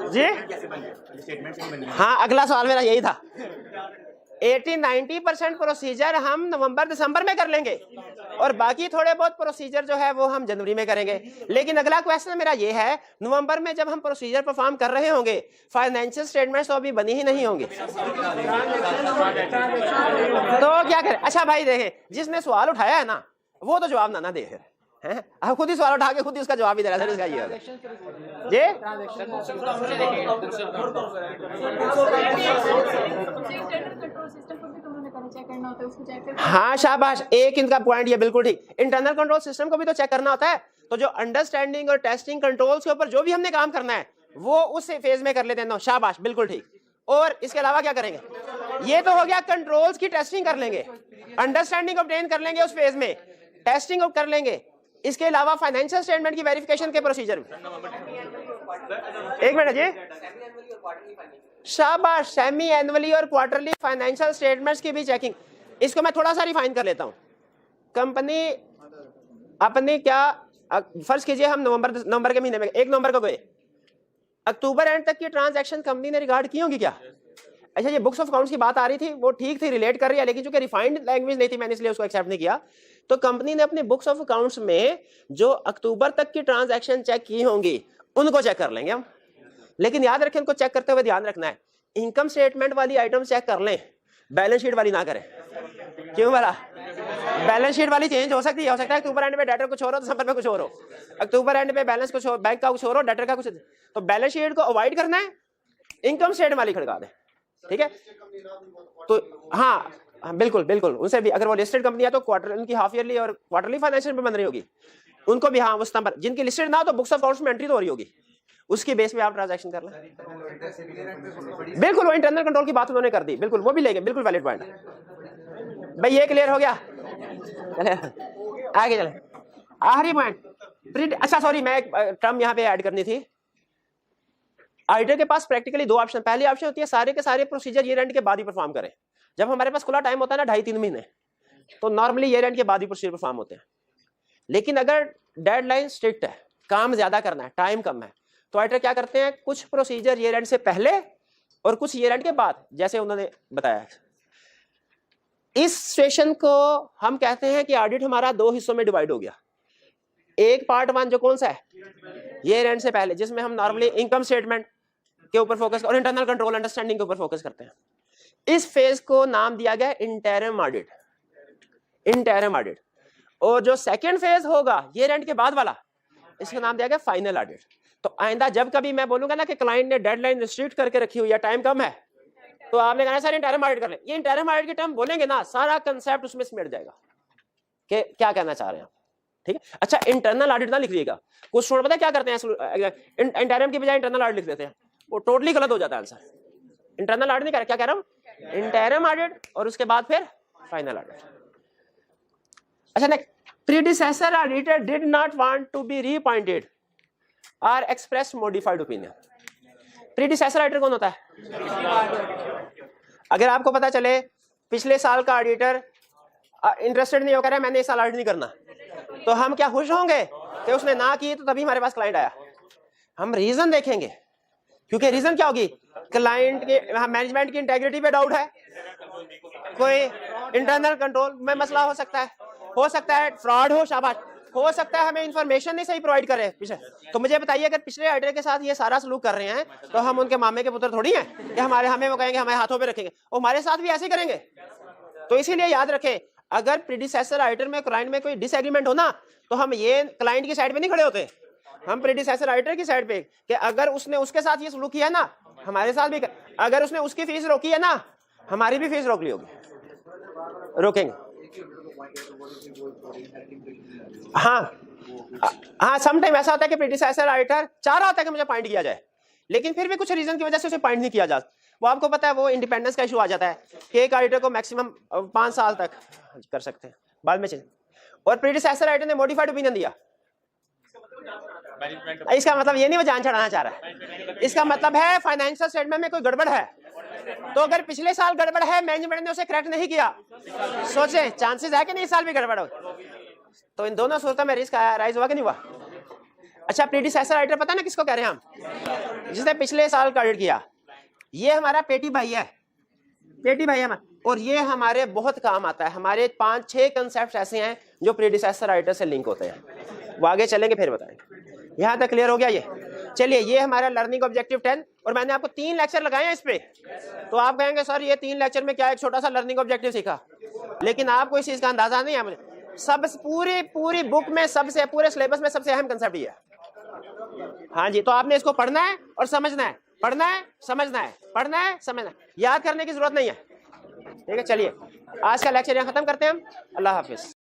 जी, हाँ अगला सवाल मेरा यही था, 80-90% प्रोसीजर हम नवंबर दिसंबर में कर लेंगे और बाकी थोड़े बहुत प्रोसीजर जो है वो हम जनवरी में करेंगे। लेकिन अगला क्वेश्चन मेरा ये है, नवंबर में जब हम प्रोसीजर परफॉर्म कर रहे होंगे, फाइनेंशियल स्टेटमेंट्स तो अभी बनी ही नहीं होंगी, तो क्या करें? अच्छा भाई देखें, जिसने सवाल उठाया है ना वो तो जवाब ना दे, आप खुद ही सवाल उठा के खुद ही उसका जवाब ही दे रहा है, इसका ये जी। हाँ शाबाश, एक इनका पॉइंट ये बिल्कुल ठीक, इंटरनल कंट्रोल सिस्टम को भी तो चेक करना होता है, तो जो अंडरस्टैंडिंग और टेस्टिंग कंट्रोल्स के ऊपर जो भी हमने काम करना है वो उस फेज में कर लेते हैं, शाबाश बिल्कुल ठीक। और इसके अलावा क्या करेंगे? ये तो हो गया कंट्रोल्स की टेस्टिंग कर लेंगे, अंडरस्टैंडिंग ऑब्टेन कर लेंगे उस फेज में, टेस्टिंग कर लेंगे। इसके अलावा फाइनेंशियल स्टेटमेंट की वेरिफिकेशन के प्रोसीजर में, एक मिनट जी, शाबाश, सेमी एनुअली और क्वार्टरली फाइनेंशियल स्टेटमेंट्स की भी चेकिंग। इसको मैं थोड़ा सा रिफाइन कर लेता हूं। कंपनी अपनी क्या, फर्ज कीजिए हम नवंबर के महीने में 1 नवंबर को गए, अक्टूबर एंड तक की ट्रांजैक्शन कंपनी ने रिकॉर्ड की होंगी क्या? अच्छा ये बुक्स ऑफ अकाउंट्स की बात आ रही थी, वो ठीक थी, रिलेट कर रही है, लेकिन चूंकि रिफाइंड लैंग्वेज नहीं थी मैंने इसलिए उसको एक्सेप्ट नहीं किया। तो कंपनी ने अपने बुक्स ऑफ अकाउंट्स में जो अक्टूबर तक की ट्रांजैक्शन चेक की होंगी उनको चेक कर लेंगे हम। लेकिन याद रखें, उनको चेक करते हुए ध्यान रखना है, इनकम स्टेटमेंट वाली आइटम चेक कर लें, बैलेंस शीट वाली ना करें। क्यों वाला? बैलेंस शीट वाली चेंज हो सकती है, हो सकता है अक्टूबर एंड में डेटर कुछ और हो, दिसंबर में कुछ और हो, अक्टूबर एंड में बैलेंस कुछ हो, बैंक का कुछ और हो, डेटर का कुछ, तो बैलेंस शीट को अवॉइड करना है, इनकम स्टेटमेंट वाली खड़का दें, ठीक है? तो हाँ बिल्कुल बिल्कुल, उनसे भी अगर वो लिस्टेड कंपनी है तो क्वार्टर, उनकी हाफ ईयरली और क्वार्टरली फाइनेंशियल में बन रही होगी, उनको भी हाँ उस नंबर, जिनकी लिस्टेड ना हो तो बुक्स ऑफ अकाउंट्स में एंट्री तो हो रही होगी, उसकी बेस पे आप ट्रांजैक्शन कर लें। बिल्कुल, वो इंटरनल कंट्रोल की बात उन्होंने कर दी, बिल्कुल वो भी लेंगे, बिल्कुल वैलिड पॉइंट। भाई ये क्लियर हो गया? चले आगे चले, आखिरी पॉइंट, अच्छा सॉरी, मैं एक टर्म यहाँ पे ऐड करनी थी। ऑडिटर के पास प्रैक्टिकली दो ऑप्शन, पहली ऑप्शन होती है सारे के सारे प्रोसीजर ईयर एंड के बाद ही परफॉर्म करें। जब हमारे पास खुला टाइम होता है ना 2.5-3 महीने, तो नॉर्मली ईयर एंड के बाद ही प्रोसीजर परफॉर्म होते हैं। लेकिन अगर डेडलाइन स्ट्रिक्ट है, काम ज्यादा करना है, टाइम कम है, तो ऑडिटर क्या करते हैं, कुछ प्रोसीजर ईयर एंड से पहले और कुछ ईयर एंड के बाद, जैसे उन्होंने बताया। इस सेशन को हम कहते हैं कि ऑडिट हमारा 2 हिस्सों में डिवाइड हो गया। एक पार्ट 1 जो कौन सा है, ईयर एंड से पहले, जिसमें हम नॉर्मली इनकम स्टेटमेंट के ऊपर फोकस और इंटरनल कंट्रोल अंडरस्टैंडिंग के ऊपर फोकस करते हैं। इस फेज को नाम दिया गया इंटरिम ऑडिट, इंटरिम ऑडिट। और जो सेकंड फेज होगा ईयर एंड के बाद वाला, इसका नाम दिया गया फाइनल ऑडिट। तो आइंदा जब कभी मैं बोलूंगा ना कि क्लाइंट ने डेडलाइन रिस्ट्रिक्ट करके रखी हुई है, टाइम कम है, तो आपने कहना सर इंटरिम ऑडिट कर ले। ये इंटरिम ऑडिट के टर्म बोलेंगे ना, सारा कंसेप्ट उसमें समेट जाएगा कि क्या कहना चाह रहे हैं, ठीक है। अच्छा, इंटरनल ऑडिट ना लिख लीजिएगा, कुछ स्टूडेंट पता है क्या करते हैं, इंटरिम की बजाय इंटरनल ऑडिट लिख देते हैं, वो टोटली गलत हो जाता है आंसर। इंटरनल ऑडिट नहीं कर, क्या कह रहा हूं, इंटरिम ऑडिट और उसके बाद फिर फाइनल ऑडिट। अच्छा next, predecessor auditor did not want to be reappointed और express modified opinion. Predecessor auditor कौन होता है? अगर आपको पता चले पिछले साल का ऑडिटर इंटरेस्टेड नहीं हो, कह रहा है मैंने इस साल ऑडिट नहीं करना, तो हम क्या खुश होंगे कि उसने ना की, तो तभी हमारे पास क्लाइंट आया। हम रीजन देखेंगे, क्योंकि रीजन क्या होगी, क्लाइंट के मैनेजमेंट की इंटेग्रिटी पे डाउट है, कोई इंटरनल कंट्रोल में मसला हो सकता है फ्रॉड हो, शाबाश, हो सकता है हमें इंफॉर्मेशन नहीं सही प्रोवाइड करे पीछे। तो मुझे बताइए, अगर पिछले ऑडिटर के साथ ये सारा सलूक कर रहे हैं, तो हम उनके मामे के पुत्र थोड़ी हैं कि हमें वो कहेंगे हमें हाथों पे रखेंगे, वो हमारे साथ भी ऐसे करेंगे। तो इसीलिए याद रखें, अगर प्रीडिसेसर ऑडिटर में क्लाइंट में कोई डिसएग्रीमेंट हो ना, तो हम ये क्लाइंट की साइड पे नहीं खड़े होते, हम प्रीडिसेसर ऑडिटर की साइड पे, कि अगर उसने उसके साथ ये सलूक किया ना, हमारे साथ भी अगर उसने उसकी फीस रोकी है ना, हमारी भी फीस रोक ली होगी, रोकेंगे। हाँ, सम टाइम ऐसा होता है कि प्रीडिसेसर ऑडिटर चाह रहा होता है कि मुझे पॉइंट किया जाए, लेकिन फिर भी कुछ रीजन की वजह से उसे पॉइंट नहीं किया जाता। वो आपको पता है, वो इंडिपेंडेंस का इशू आ जाता है कि एक ऑडिटर को मैक्सिमम 5 साल तक कर सकते हैं, बाद में चले। और प्रीडिसेसर ऑडिटर ने मॉडिफाइड ओपिनियन दिया, इसका मतलब ये नहीं वो जान चढ़ाना चाह रहा है, इसका मतलब है फाइनेंशियल स्टेटमेंट में कोई गड़बड़ है। तो अगर पिछले साल गड़बड़ है, मैनेजमेंट ने उसे करेक्ट नहीं किया, सोचे चांसेस है कि नहीं इस साल भी गड़बड़ हो, तो इन दोनों सूरतों में रिस्क राइज हुआ कि नहीं हुआ। अच्छा, प्रीडिसेसर ऑडिटर पता ना किसको कह रहे हैं हम, जिसने पिछले साल का ऑडिट किया। ये हमारा पेटी भाई है, पेटी भाई है हमारा, और ये हमारे बहुत काम आता है। हमारे 5-6 कंसेप्ट ऐसे हैं जो प्रीडिसेसर ऑडिटर से लिंक होते हैं, वो आगे चलेंगे फिर बताएंगे। यहां तक क्लियर हो गया ये? चलिए, ये हमारा लर्निंग ऑब्जेक्टिव 10, और मैंने आपको 3 लेक्चर लगाए हैं इस पे। तो आप कहेंगे सर ये 3 लेक्चर में क्या एक छोटा सा लर्निंग ऑब्जेक्टिव सीखा, लेकिन आपको इस चीज का अंदाजा नहीं है। मुझे सब पूरी बुक में सबसे, पूरे सिलेबस में सबसे अहम कंसेप्ट ये है। हाँ जी, तो आपने इसको पढ़ना है और समझना है, पढ़ना है समझना है, पढ़ना है समझना है, याद करने की जरूरत नहीं है। ठीक है, चलिए आज का लेक्चर यहाँ खत्म करते हैं हम। अल्लाह हाफिज।